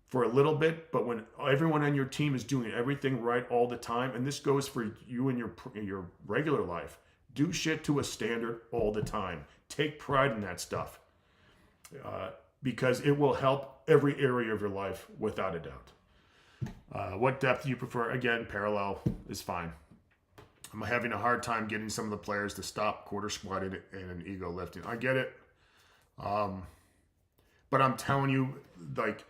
for a little bit, but when everyone on your team is doing everything right all the time, and this goes for you in your regular life, do shit to a standard all the time. Take pride in that stuff, because it will help every area of your life without a doubt. What depth do you prefer? Again, parallel is fine. I'm having a hard time getting some of the players to stop quarter squatting and ego lifting. I get it. But I'm telling you, like,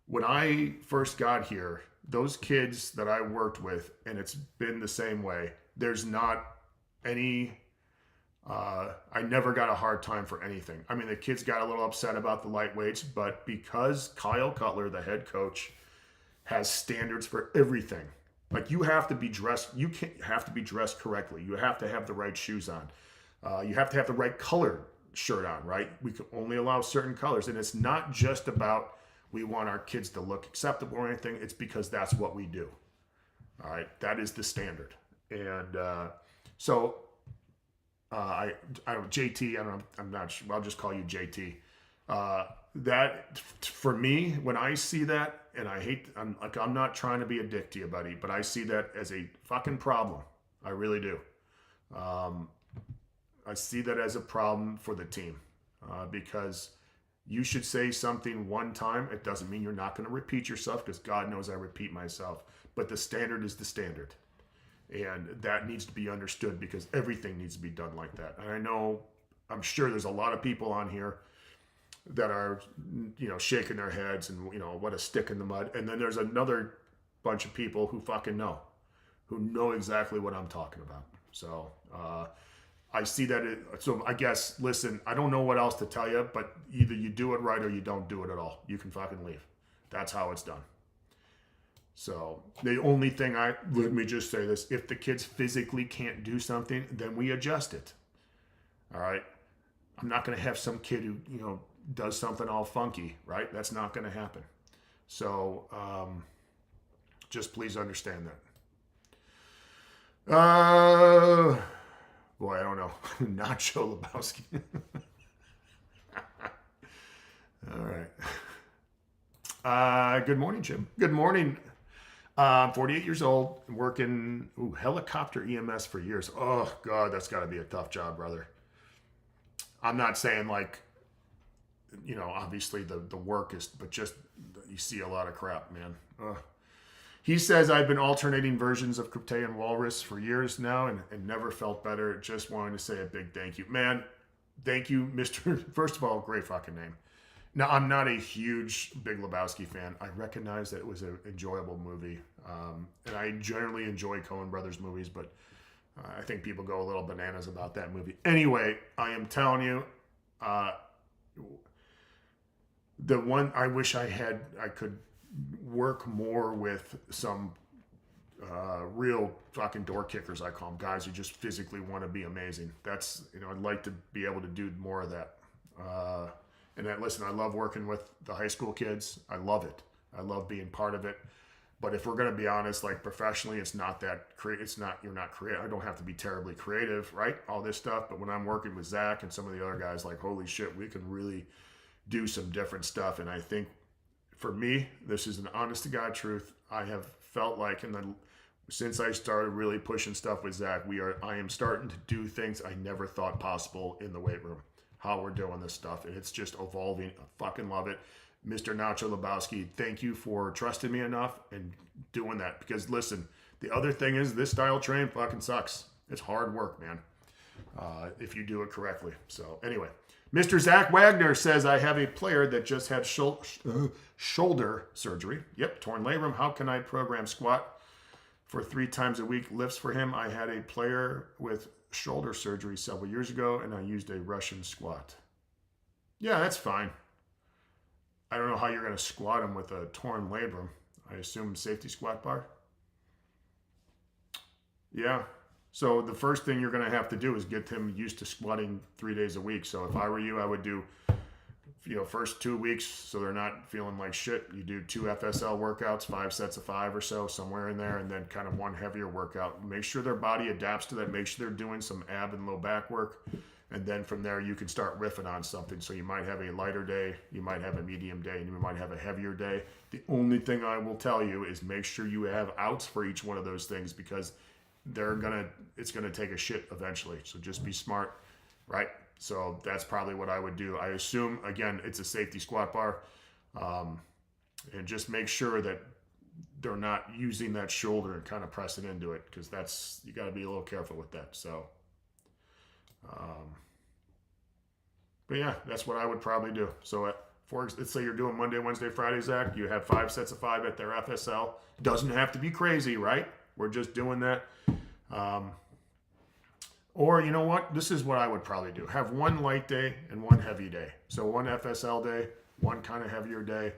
when I first got here, those kids that I worked with, and it's been the same way, there's not any, I never got a hard time for anything. I mean, the kids got a little upset about the light weights, but because Kyle Cutler, the head coach, has standards for everything. Like, you have to be dressed. You have to be dressed correctly. You have to have the right shoes on. You have to have the right color shirt on, right? We can only allow certain colors. And it's not just about we want our kids to look acceptable or anything. It's because that's what we do. All right. That is the standard. And JT, I'm not sure. I'll just call you JT. That, for me, when I see that, and I'm not trying to be a dick to you, buddy, but I see that as a fucking problem. I really do. I see that as a problem for the team, because you should say something one time. It doesn't mean you're not going to repeat yourself, because God knows I repeat myself, but the standard is the standard. And that needs to be understood, because everything needs to be done like that. And I'm sure there's a lot of people on here that are, shaking their heads and, what a stick in the mud. And then there's another bunch of people who fucking who know exactly what I'm talking about. So I see that. So I guess, listen, I don't know what else to tell you, but either you do it right or you don't do it at all. You can fucking leave. That's how it's done. So the only thing let me just say this, if the kids physically can't do something, then we adjust it. All right. I'm not going to have some kid who, does something all funky, right? That's not going to happen. So just please understand that. Boy, I don't know. Nacho Lebowski. All right. Good morning, Jim. Good morning. 48 years old, working helicopter EMS for years. Oh, God, that's got to be a tough job, brother. I'm not saying like, obviously the work is, but just you see a lot of crap, man. Ugh. He says, I've been alternating versions of Crypa and Walrus for years now and never felt better. Just wanted to say a big thank you. Man, thank you, Mr. First of all, great fucking name. Now, I'm not a huge Big Lebowski fan. I recognize that it was an enjoyable movie. And I generally enjoy Coen Brothers movies, but I think people go a little bananas about that movie. Anyway, I am telling you, the one I wish I could work more with some real fucking door kickers, I call them, guys who just physically want to be amazing. That's, I'd like to be able to do more of that. And then, listen, I love working with the high school kids. I love it. I love being part of it. But if we're going to be honest, like professionally, it's not that creative. You're not creative. I don't have to be terribly creative, right? All this stuff. But when I'm working with Zach and some of the other guys, like, holy shit, we can really do some different stuff. And I think for me, this is an honest to God truth. I have felt like since I started really pushing stuff with Zach, I am starting to do things I never thought possible in the weight room. How we're doing this stuff, and it's just evolving. I fucking love it. Mr. Nacho Lebowski, thank you for trusting me enough and doing that. Because listen, the other thing is this style train fucking sucks. It's hard work, man, if you do it correctly. So anyway, Mr. Zach Wagner says, I have a player that just had shoulder surgery. Yep, torn labrum. How can I program squat for 3 times a week lifts for him? I had a player with shoulder surgery several years ago, and I used a Russian squat. Yeah, that's fine. I don't know how you're going to squat him with a torn labrum. I assume safety squat bar. Yeah. So the first thing you're going to have to do is get him used to squatting 3 days a week. So if I were you, I would do, first 2 weeks so they're not feeling like shit. You do 2 FSL workouts, 5 sets of 5 or so, somewhere in there, and then kind of one heavier workout. Make sure their body adapts to that. Make sure they're doing some ab and low back work. And then from there, you can start riffing on something. So you might have a lighter day, you might have a medium day, and you might have a heavier day. The only thing I will tell you is make sure you have outs for each one of those things, because it's gonna take a shit eventually. So just be smart, right? So that's probably what I would do. I assume, again, it's a safety squat bar. And just make sure that they're not using that shoulder and kind of pressing into it, because you got to be a little careful with that. So, but yeah, that's what I would probably do. So let's say you're doing Monday, Wednesday, Friday, Zach, you have 5 sets of 5 at their FSL. Doesn't have to be crazy, right? We're just doing that. Or you know what? This is what I would probably do. Have 1 light day and 1 heavy day. So 1 FSL day, 1 kind of heavier day.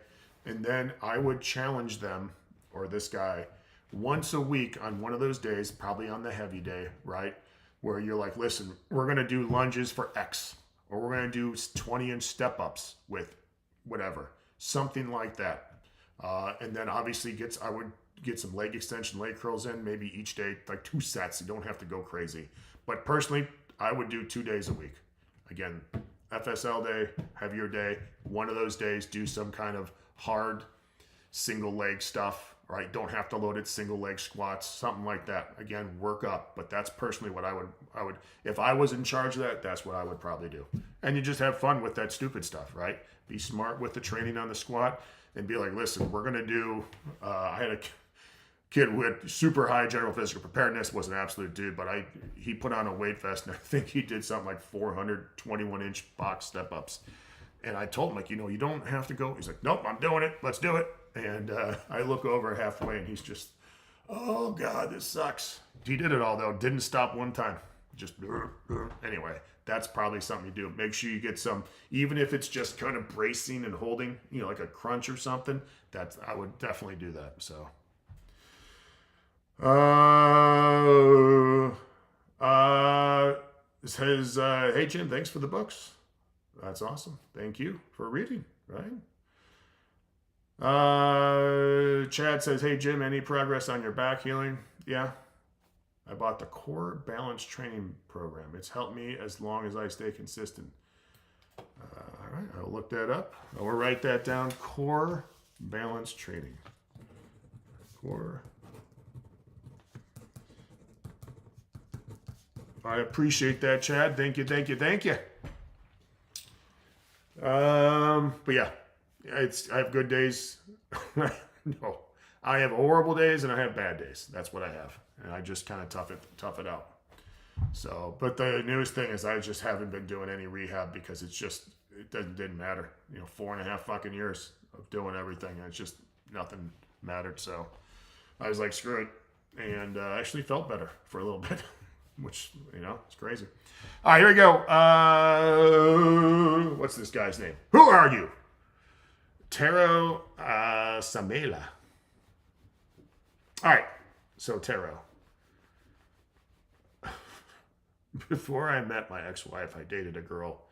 And then I would challenge them, or this guy, once a week on one of those days, probably on the heavy day, right? Where you're like, listen, we're going to do lunges for X, or we're going to do 20-inch step-ups with whatever, something like that. And then obviously I would get some leg extension, leg curls in, maybe each day, like 2 sets. You don't have to go crazy. But personally, I would do 2 days a week. Again, FSL day, heavier day. One of those days, do some kind of hard single leg stuff, right? Don't have to load it, single leg squats, something like that. Again, work up. But that's personally what I would, if I was in charge of that, that's what I would probably do. And you just have fun with that stupid stuff, right? Be smart with the training on the squat and be like, listen, we're going to do, I had a kid who had super high general physical preparedness, was an absolute dude, but he put on a weight vest, and I think he did something like 421-inch box step-ups. And I told him, like, you don't have to go. He's like, nope, I'm doing it. Let's do it. And I look over halfway, and he's just, oh, God, this sucks. He did it all, though. Didn't stop one time. Just, anyway, that's probably something you do. Make sure you get some, even if it's just kind of bracing and holding, like a crunch or something, I would definitely do that, so. It says, hey, Jim, thanks for the books. That's awesome. Thank you for reading, right? Chad says, hey, Jim, any progress on your back healing? Yeah. I bought the Core Balance Training Program. It's helped me as long as I stay consistent. All right, I'll look that up. I will write that down. Core Balance Training. Core. I appreciate that, Chad. Thank you, thank you, thank you. But yeah, I have good days. No, I have horrible days and I have bad days. That's what I have, and I just kind of tough it out. So, but the newest thing is I just haven't been doing any rehab because it didn't matter. 4.5 fucking years of doing everything, and it's just nothing mattered. So I was like, screw it, and actually felt better for a little bit, which it's crazy. All right, here we go. What's this guy's name? Who are you? Taro Samela. All right, so Taro. Before I met my ex-wife, I dated a girl.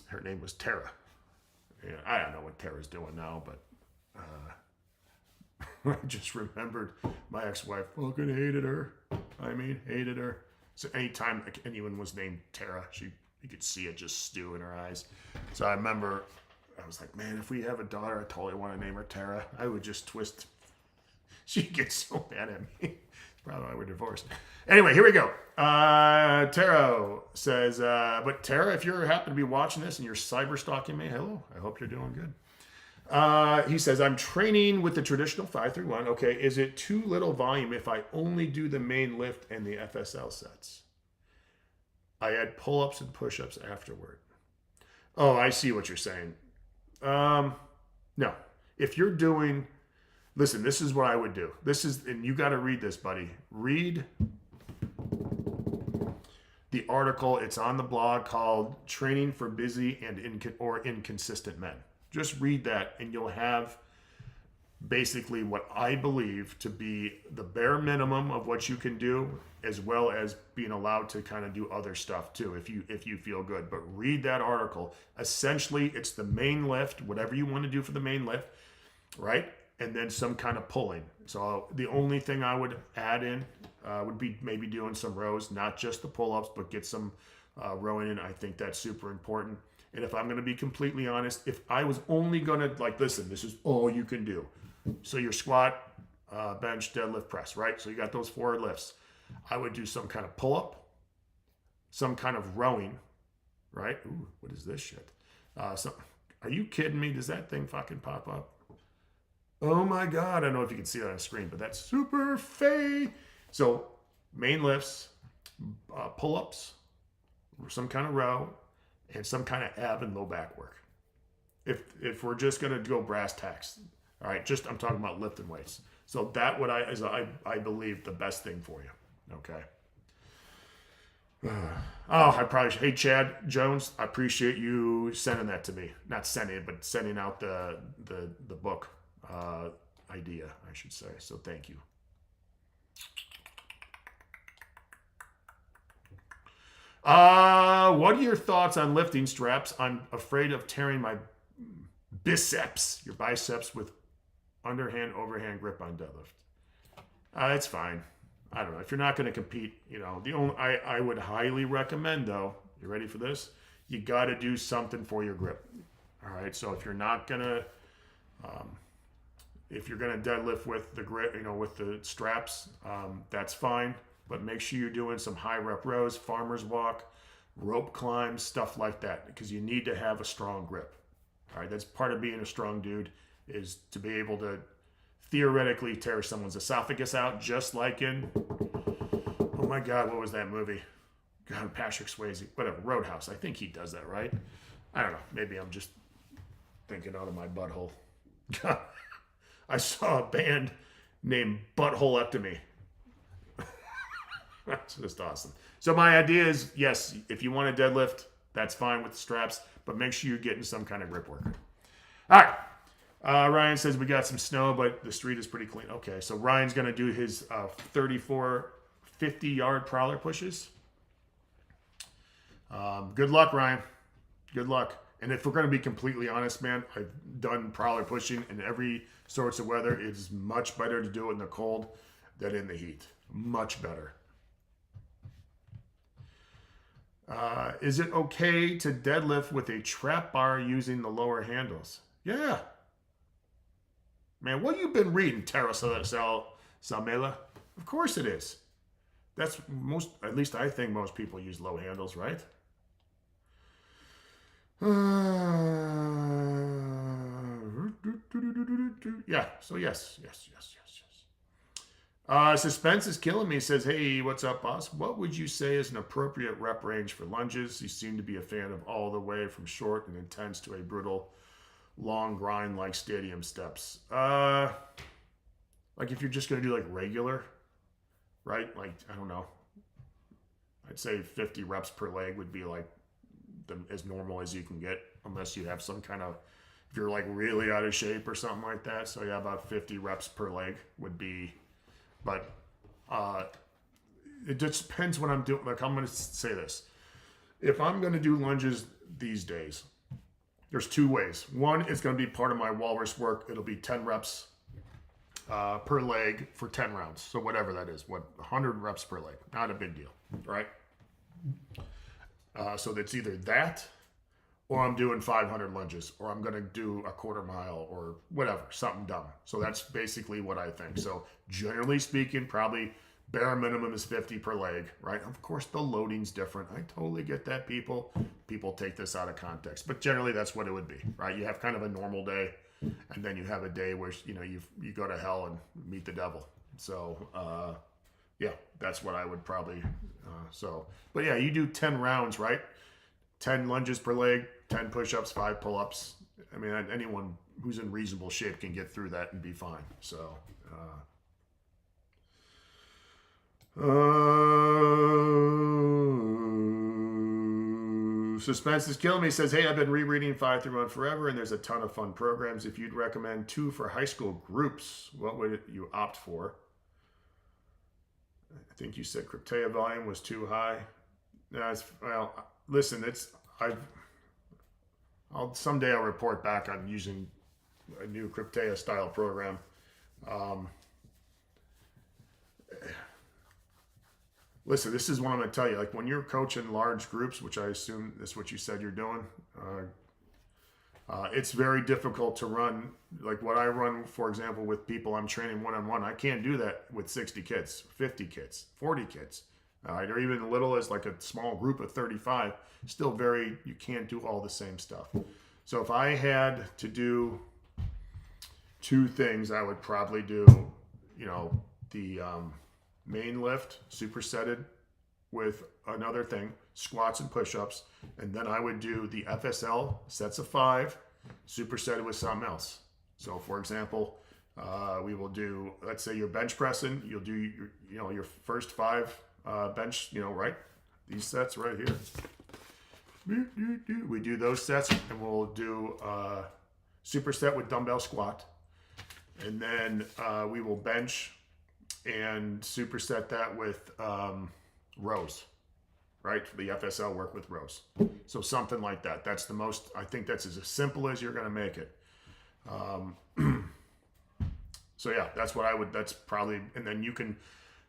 Her name was Tara. Yeah, I don't know what Tara's doing now, but I just remembered my ex-wife fucking hated her. Hated her. So anytime anyone was named Tara, you could see it just stew in her eyes. So I remember, I was like, man, if we have a daughter, I totally want to name her Tara. I would just twist. She'd get so mad at me. Probably why we're divorced. Anyway, here we go. Taro says, but Tara, if you happen to be watching this and you're cyber stalking me, hello, I hope you're doing good. He says, I'm training with the traditional 5-3-1. Okay, is it too little volume if I only do the main lift and the FSL sets? I add pull-ups and push-ups afterward. Oh, I see what you're saying. No. If you're doing... Listen, this is what I would do. And you got to read this, buddy. Read the article. It's on the blog called Training for Busy and Inconsistent Men. Just read that and you'll have basically what I believe to be the bare minimum of what you can do, as well as being allowed to kind of do other stuff too, if you feel good. But read that article. Essentially, it's the main lift, whatever you want to do for the main lift, right? And then some kind of pulling. So the only thing I would add in would be maybe doing some rows, not just the pull-ups, but get some rowing in. I think that's super important. And if I'm going to be completely honest, if I was only going to, listen, this is all you can do. So your squat, bench, deadlift, press, right? So you got those 4 lifts. I would do some kind of pull-up, some kind of rowing, right? Ooh, what is this shit? Are you kidding me? Does that thing fucking pop up? Oh my God, I don't know if you can see that on the screen, but that's super fey. So main lifts, pull-ups, some kind of row, and some kind of ab and low back work. If we're just going to go brass tacks, all right, I'm talking about lifting weights. So that is I believe the best thing for you, okay? Hey, Chad Jones, I appreciate you sending that to me. Not sending it, but sending out the book. Idea, I should say. So thank you. What are your thoughts on lifting straps? I'm afraid of tearing my biceps, your biceps, with underhand, overhand grip on deadlift. It's fine. I don't know. If you're not going to compete, I would highly recommend, though, you ready for this? You got to do something for your grip. All right. So if you're not going to, if you're going to deadlift with the grip, with the straps, that's fine. But make sure you're doing some high rep rows, farmer's walk, rope climbs, stuff like that, because you need to have a strong grip. All right, that's part of being a strong dude, is to be able to theoretically tear someone's esophagus out, just like in, oh my God, what was that movie? God, Patrick Swayze, whatever, Roadhouse. I think he does that, right? I don't know. Maybe I'm just thinking out of my butthole. God. I saw a band named Buttholectomy. That's just awesome. So my idea is, yes, if you want to deadlift, that's fine with the straps, but make sure you're getting some kind of grip work. All right. Ryan says we got some snow, but the street is pretty clean. Okay, so Ryan's going to do his 34 50-yard prowler pushes. Good luck, Ryan. Good luck. And if we're going to be completely honest, man, I've done prowler pushing in every sorts of weather. It is much better to do it in the cold than in the heat. Much better. Is it okay to deadlift with a trap bar using the lower handles? Yeah. Man, what you been reading, Tara Samela? Of course it is. That's most, at least I think most people use low handles, right? Yeah, so yes. Suspense is killing me. Says, hey, what's up, boss? What would you say is an appropriate rep range for lunges? You seem to be a fan of all the way from short and intense to a brutal, long grind like stadium steps. Like if you're just going to do like regular, right? Like, I don't know. I'd say 50 reps per leg would be like as normal as you can get, unless you have some kind of, if you're like really out of shape or something like that. So yeah, about 50 reps per leg would be. But it just depends what I'm doing. Like, I'm going to say this. If I'm going to do lunges these days, there's two ways. One, it's going to be part of my Walrus work. It'll be 10 reps per leg for 10 rounds. So whatever that is, 100 reps per leg. Not a big deal, right? So that's either that, or I'm doing 500 lunges, or I'm going to do a quarter mile, or whatever, something dumb. So that's basically what I think. So generally speaking, probably bare minimum is 50 per leg, right? Of course, the loading's different. I totally get that, people. People take this out of context, but generally that's what it would be, right? You have kind of a normal day, and then you have a day where, you know, you go to hell and meet the devil. So, yeah, that's what I would probably, but yeah, you do 10 rounds, right? 10 lunges per leg, 10 push-ups, 5 pull-ups. I mean, anyone who's in reasonable shape can get through that and be fine. So, Suspense is killing me. Says, hey, I've been rereading 5 through 1 forever, and there's a ton of fun programs. If you'd recommend 2 for high school groups, what would you opt for? I think you said Cryptea volume was too high. Well, listen, someday I'll report back on using a new Cryptea style program. Listen, this is what I'm going to tell you. Like, when you're coaching large groups, which I assume is what you said you're doing, it's very difficult to run. Like what I run, for example, with people I'm training one-on-one, I can't do that with 60 kids, 50 kids, 40 kids. Or even little as like a small group of 35, still you can't do all the same stuff. So if I had to do 2 things, I would probably do, the main lift, supersetted with another thing, squats and push-ups, and then I would do the FSL, sets of 5, supersetted with something else. So for example, we will do, let's say you're bench pressing, you'll do your first 5 bench, right? These sets right here. We do those sets, and we'll do superset with dumbbell squat. And then we will bench and superset that with rows, right? The FSL work with rows. So something like that. That's the most, I think that's as simple as you're going to make it. So yeah, that's probably, and then you can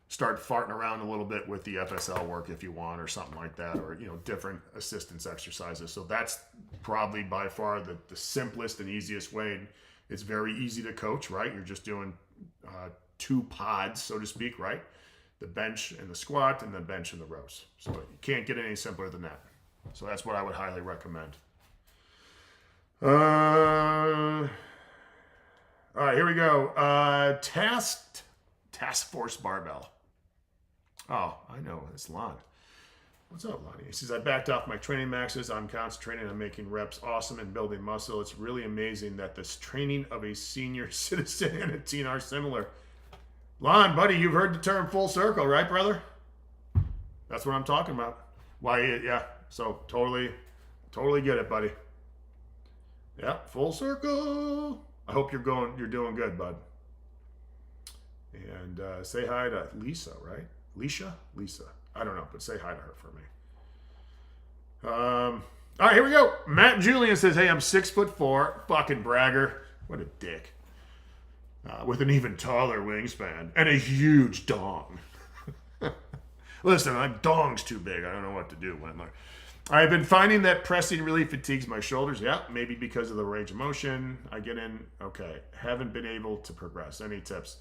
start farting around a little bit with the FSL work if you want, or something like that, or, different assistance exercises. So that's probably by far the simplest and easiest way. It's very easy to coach, right? You're just doing 2 pods, so to speak, right? The bench and the squat, and the bench and the rows. So you can't get any simpler than that. So that's what I would highly recommend. All right, here we go. Task Force Barbell. Oh, I know, it's Lon. What's up, Lonnie? He says, I backed off my training maxes. I'm concentrating on making reps awesome and building muscle. It's really amazing that this training of a senior citizen and a teen are similar. Lon, buddy, you've heard the term full circle, right, brother? That's what I'm talking about. Why, yeah, so totally get it, buddy. Yeah, full circle. I hope you're doing good, bud. And say hi to Lisa, right? Lisa. I don't know, but say hi to her for me. All right, here we go. Matt Julian says, "Hey, I'm 6'4", fucking bragger. What a dick. With an even taller wingspan and a huge dong." Listen, my dong's too big. I don't know what to do, Wendler. I've been finding that pressing really fatigues my shoulders. Yeah, maybe because of the range of motion I get in. Okay, haven't been able to progress. Any tips?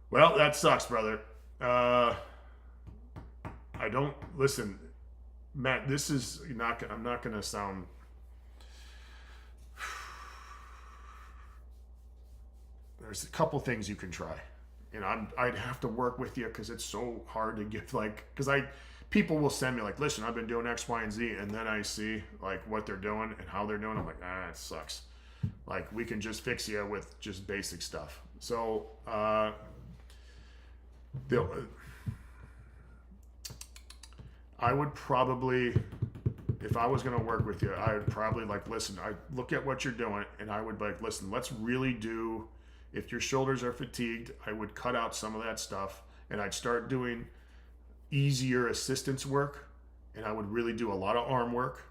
Well, that sucks, brother. I don't listen, Matt. This is not. I'm not going to sound. There's a couple things you can try, and I'd have to work with you because it's so hard to get people will send me like, listen, I've been doing X, Y, and Z, and then I see like what they're doing and how they're doing. I'm like, it sucks. Like we can just fix you with just basic stuff. So I would probably, if I was going to work with you, I would probably like, listen, I look at what you're doing and I would like, listen, let's really do, if your shoulders are fatigued, I would cut out some of that stuff and I'd start doing easier assistance work. And I would really do a lot of arm work.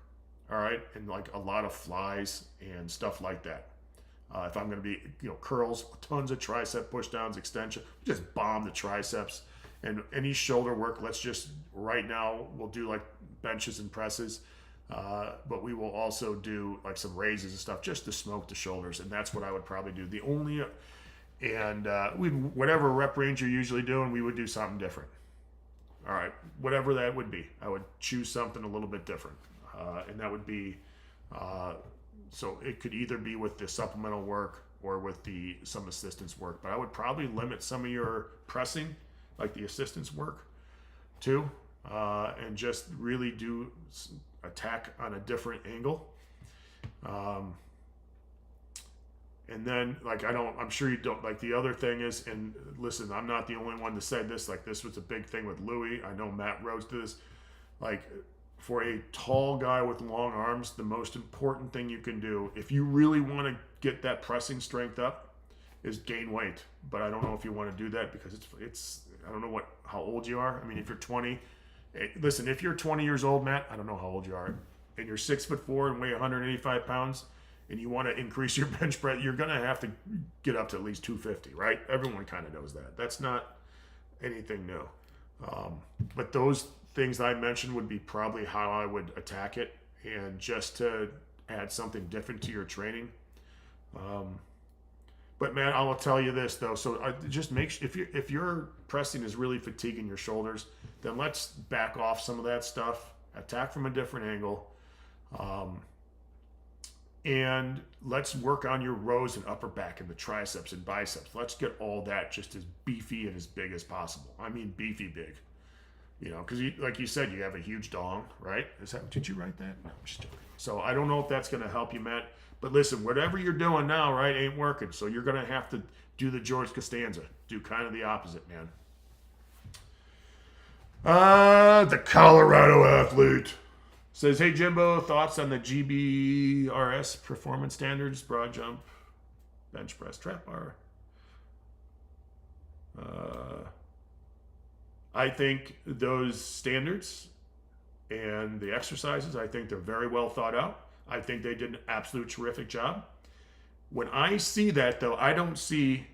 All right. And like a lot of flies and stuff like that. If I'm going to be, curls, tons of tricep push downs, extension, just bomb the triceps. And any shoulder work, let's just, right now, we'll do like benches and presses. But we will also do like some raises and stuff just to smoke the shoulders. And that's what I would probably do. Whatever rep range you're usually doing, we would do something different. All right. Whatever that would be. I would choose something a little bit different. And that would be, so it could either be with the supplemental work or with some assistance work. But I would probably limit some of your pressing, like the assistance work, too, and just really do attack on a different angle. And then, like, I'm sure you don't, like, the other thing is, and listen, I'm not the only one to say this, like, this was a big thing with Louis. I know Matt Rose did this. Like, for a tall guy with long arms, the most important thing you can do, if you really want to get that pressing strength up, is gain weight. But I don't know if you want to do that because it's I don't know how old you are. I mean, if you're 20, listen, if you're 20 years old, Matt, I don't know how old you are, and you're 6'4" and weigh 185 pounds, and you want to increase your bench press, you're going to have to get up to at least 250, right? Everyone kind of knows that. That's not anything new. But those things I mentioned would be probably how I would attack it, and just to add something different to your training. But man, I will tell you this though. So just make sure if your pressing is really fatiguing your shoulders, then let's back off some of that stuff. Attack from a different angle, and let's work on your rows and upper back and the triceps and biceps. Let's get all that just as beefy and as big as possible. I mean, beefy big. Because like you said, you have a huge dong, right? Did you write that? No, I'm just joking. So I don't know if that's going to help you, Matt. But listen, whatever you're doing now, right, ain't working. So you're going to have to do the George Costanza. Do kind of the opposite, man. The Colorado athlete says, "Hey, Jimbo, thoughts on the GBRS performance standards, broad jump, bench press, trap bar?" I think those standards and the exercises, I think they're very well thought out. I think they did an absolute terrific job. When I see that, though, I don't see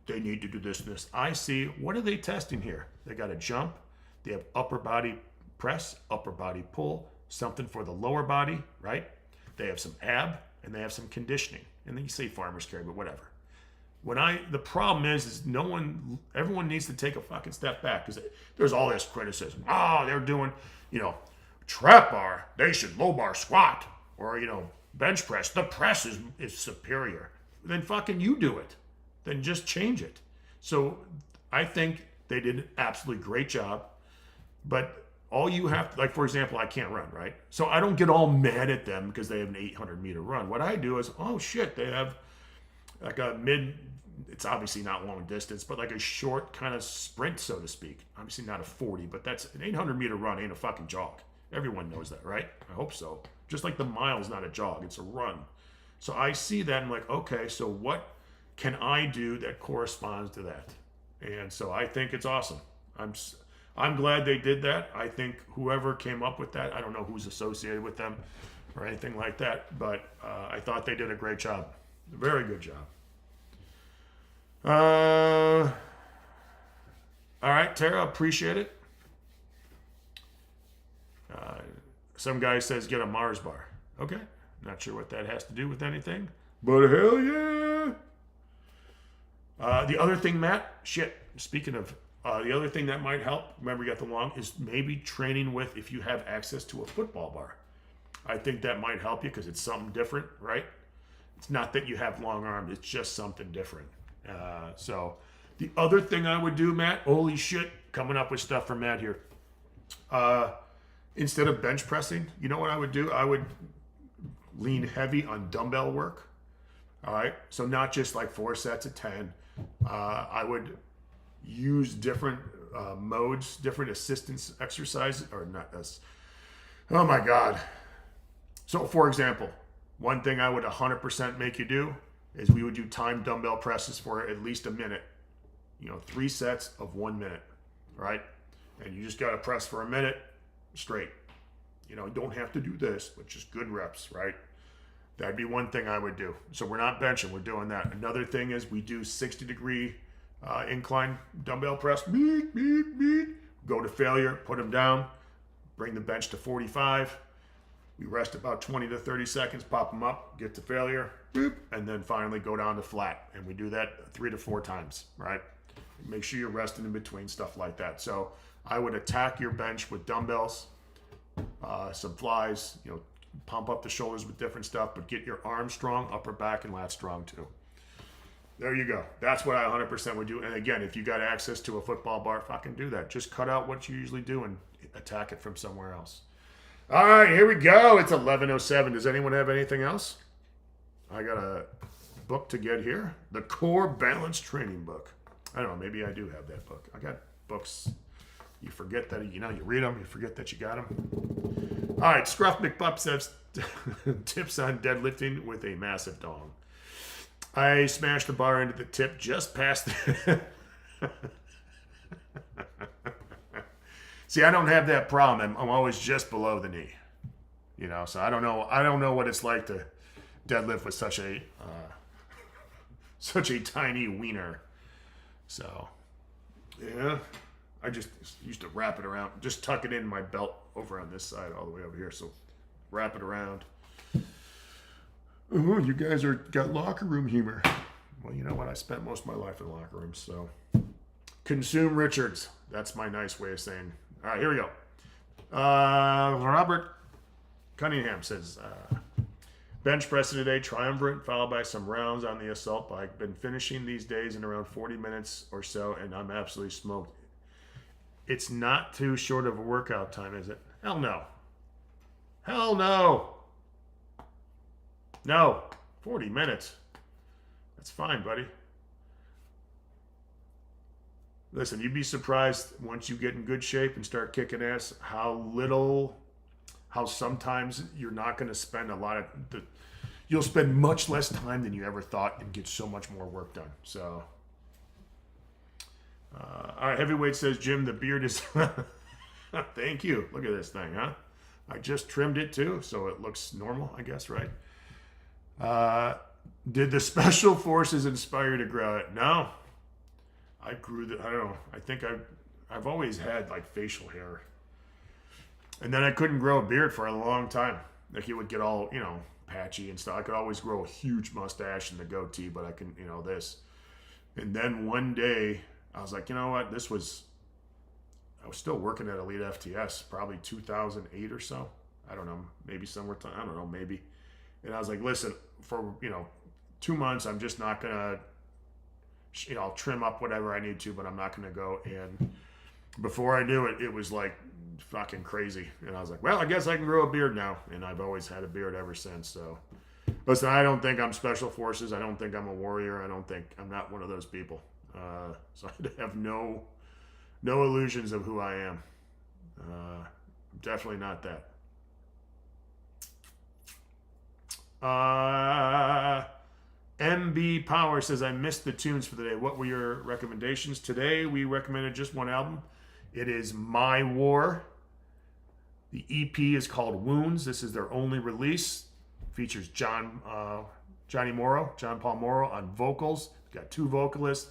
they need to do this and this. I see, what are they testing here? They got a jump. They have upper body press, upper body pull, something for the lower body, right? They have some ab, and they have some conditioning. And then you say farmer's carry, but whatever. The problem is everyone needs to take a fucking step back, because there's all this criticism. They're doing, trap bar, they should low bar squat, or, bench press. The press is superior. Then fucking you do it. Then just change it. So I think they did an absolutely great job, but all you have to, like, for example, I can't run, right? So I don't get all mad at them because they have an 800-meter run. What I do is, they have like a it's obviously not long distance, but like a short kind of sprint, so to speak. Obviously not a 40, but that's an 800-meter run ain't a fucking jog. Everyone knows that, right? I hope so. Just like the mile's not a jog, it's a run. So I see that and I'm like, okay, so what can I do that corresponds to that? And so I think it's awesome. I'm glad they did that. I think whoever came up with that, I don't know who's associated with them or anything like that, but I thought they did a great job. A very good job. All right, Tara, appreciate it. Some guy says get a Mars bar. Okay, not sure what that has to do with anything, but hell yeah. The other thing, Matt, speaking of the other thing that might help, remember you got the long, is maybe training with, if you have access to a football bar. I think that might help you because it's something different, right? It's not that you have long arms, it's just something different. So the other thing I would do, Matt, holy shit, coming up with stuff from Matt here. Instead of bench pressing, you know what I would do? I would lean heavy on dumbbell work. All right, so not just like 4 sets of 10. I would use different modes, different assistance exercises, or not this. Oh my God. So for example, one thing I would 100% make you do is we would do timed dumbbell presses for at least a minute. 3 sets of 1 minute, right? And you just got to press for a minute straight. You don't have to do this, but just good reps, right? That'd be one thing I would do. So we're not benching, we're doing that. Another thing is we do 60-degree incline dumbbell press. Beat, beat, beat. Go to failure, put them down, bring the bench to 45. We rest about 20 to 30 seconds, pop them up, get to failure, boop, and then finally go down to flat. And we do that 3 to 4 times, right? Make sure you're resting in between, stuff like that. So I would attack your bench with dumbbells, some flies, pump up the shoulders with different stuff, but get your arms strong, upper back and lat strong too. There you go. That's what I 100% would do. And again, if you got access to a football bar, fucking do that. Just cut out what you usually do and attack it from somewhere else. All right, here we go. It's 11:07. Does anyone have anything else? I got a book to get here. The Core Balance Training Book. I don't know. Maybe I do have that book. I got books. You forget that, you read them. You forget that you got them. All right, Scruff McBup says, tips on deadlifting with a massive dong. I smashed the bar into the tip just past the... See, I don't have that problem. I'm always just below the knee. So I don't know what it's like to deadlift with such a tiny wiener. So, yeah. I just used to wrap it around, just tuck it in my belt over on this side all the way over here. So wrap it around. Oh, you guys got locker room humor. Well, you know what? I spent most of my life in locker rooms. So consume Richards. That's my nice way of saying. All right, here we go. Robert Cunningham says, bench pressing today, triumvirate, followed by some rounds on the assault bike. Been finishing these days in around 40 minutes or so, and I'm absolutely smoked. It's not too short of a workout time, is it? Hell no. Hell no. No. 40 minutes. That's fine, buddy. Listen, you'd be surprised once you get in good shape and start kicking ass how sometimes you're not going to spend you'll spend much less time than you ever thought and get so much more work done. So... all right, Heavyweight says, Jim, the beard is... Thank you. Look at this thing, huh? I just trimmed it too, so it looks normal, I guess, right? Did the Special Forces inspire you to grow it? No. I grew I don't know. I think I've always had, like, facial hair. And then I couldn't grow a beard for a long time. Like, it would get all, patchy and stuff. I could always grow a huge mustache and the goatee, but I can, this. And then one day... I was like, you know what? I was still working at Elite FTS, probably 2008 or so. I don't know, maybe somewhere. I don't know, maybe. And I was like, listen, for 2 months, I'm just not gonna, I'll trim up whatever I need to, but I'm not gonna go. And before I knew it, it was like fucking crazy. And I was like, well, I guess I can grow a beard now. And I've always had a beard ever since. So, listen, I don't think I'm Special Forces. I don't think I'm a warrior. I'm not one of those people. So I have no illusions of who I am. Definitely not that. MB Power says, I missed the tunes for the day. What were your recommendations? Today, we recommended just one album. It is My War. The EP is called Wounds. This is their only release. Features John Paul Morrow on vocals. Got 2 vocalists.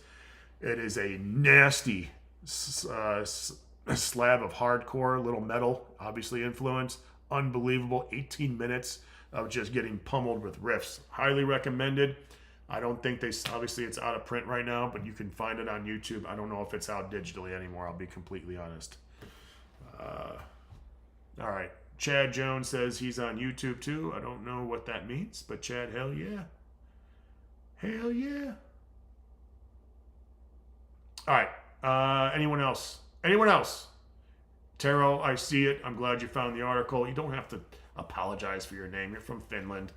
It is a nasty slab of hardcore, little metal, obviously influence. Unbelievable. 18 minutes of just getting pummeled with riffs. Highly recommended. I don't think obviously it's out of print right now, but you can find it on YouTube. I don't know if it's out digitally anymore. I'll be completely honest. All right. Chad Jones says he's on YouTube too. I don't know what that means, but Chad, hell yeah. Hell yeah. All right. Anyone else? Anyone else? Taro, I see it. I'm glad you found the article. You don't have to apologize for your name. You're from Finland.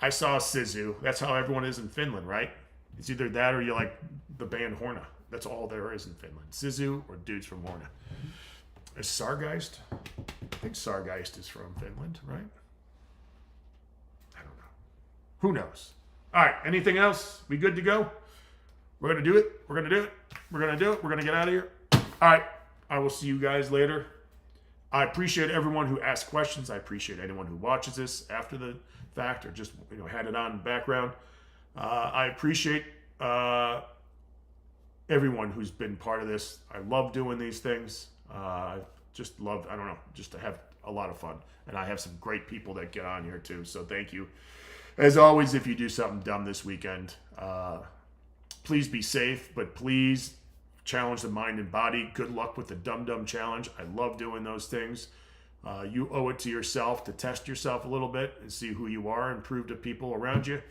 I saw Sisu. That's how everyone is in Finland, right? It's either that or you like the band Horna. That's all there is in Finland. Sisu or dudes from Horna. Is Sargeist? I think Sargeist is from Finland, right? I don't know. Who knows? All right. Anything else? We good to go? We're going to do it. We're going to do it. We're going to do it. We're going to get out of here. All right. I will see you guys later. I appreciate everyone who asks questions. I appreciate anyone who watches this after the fact or just had it on in the background. I appreciate everyone who's been part of this. I love doing these things. Just love, I don't know, just to have a lot of fun. And I have some great people that get on here too. So thank you. As always, if you do something dumb this weekend, please be safe, but please challenge the mind and body. Good luck with the Dum Dum Challenge. I love doing those things. You owe it to yourself to test yourself a little bit and see who you are and prove to people around you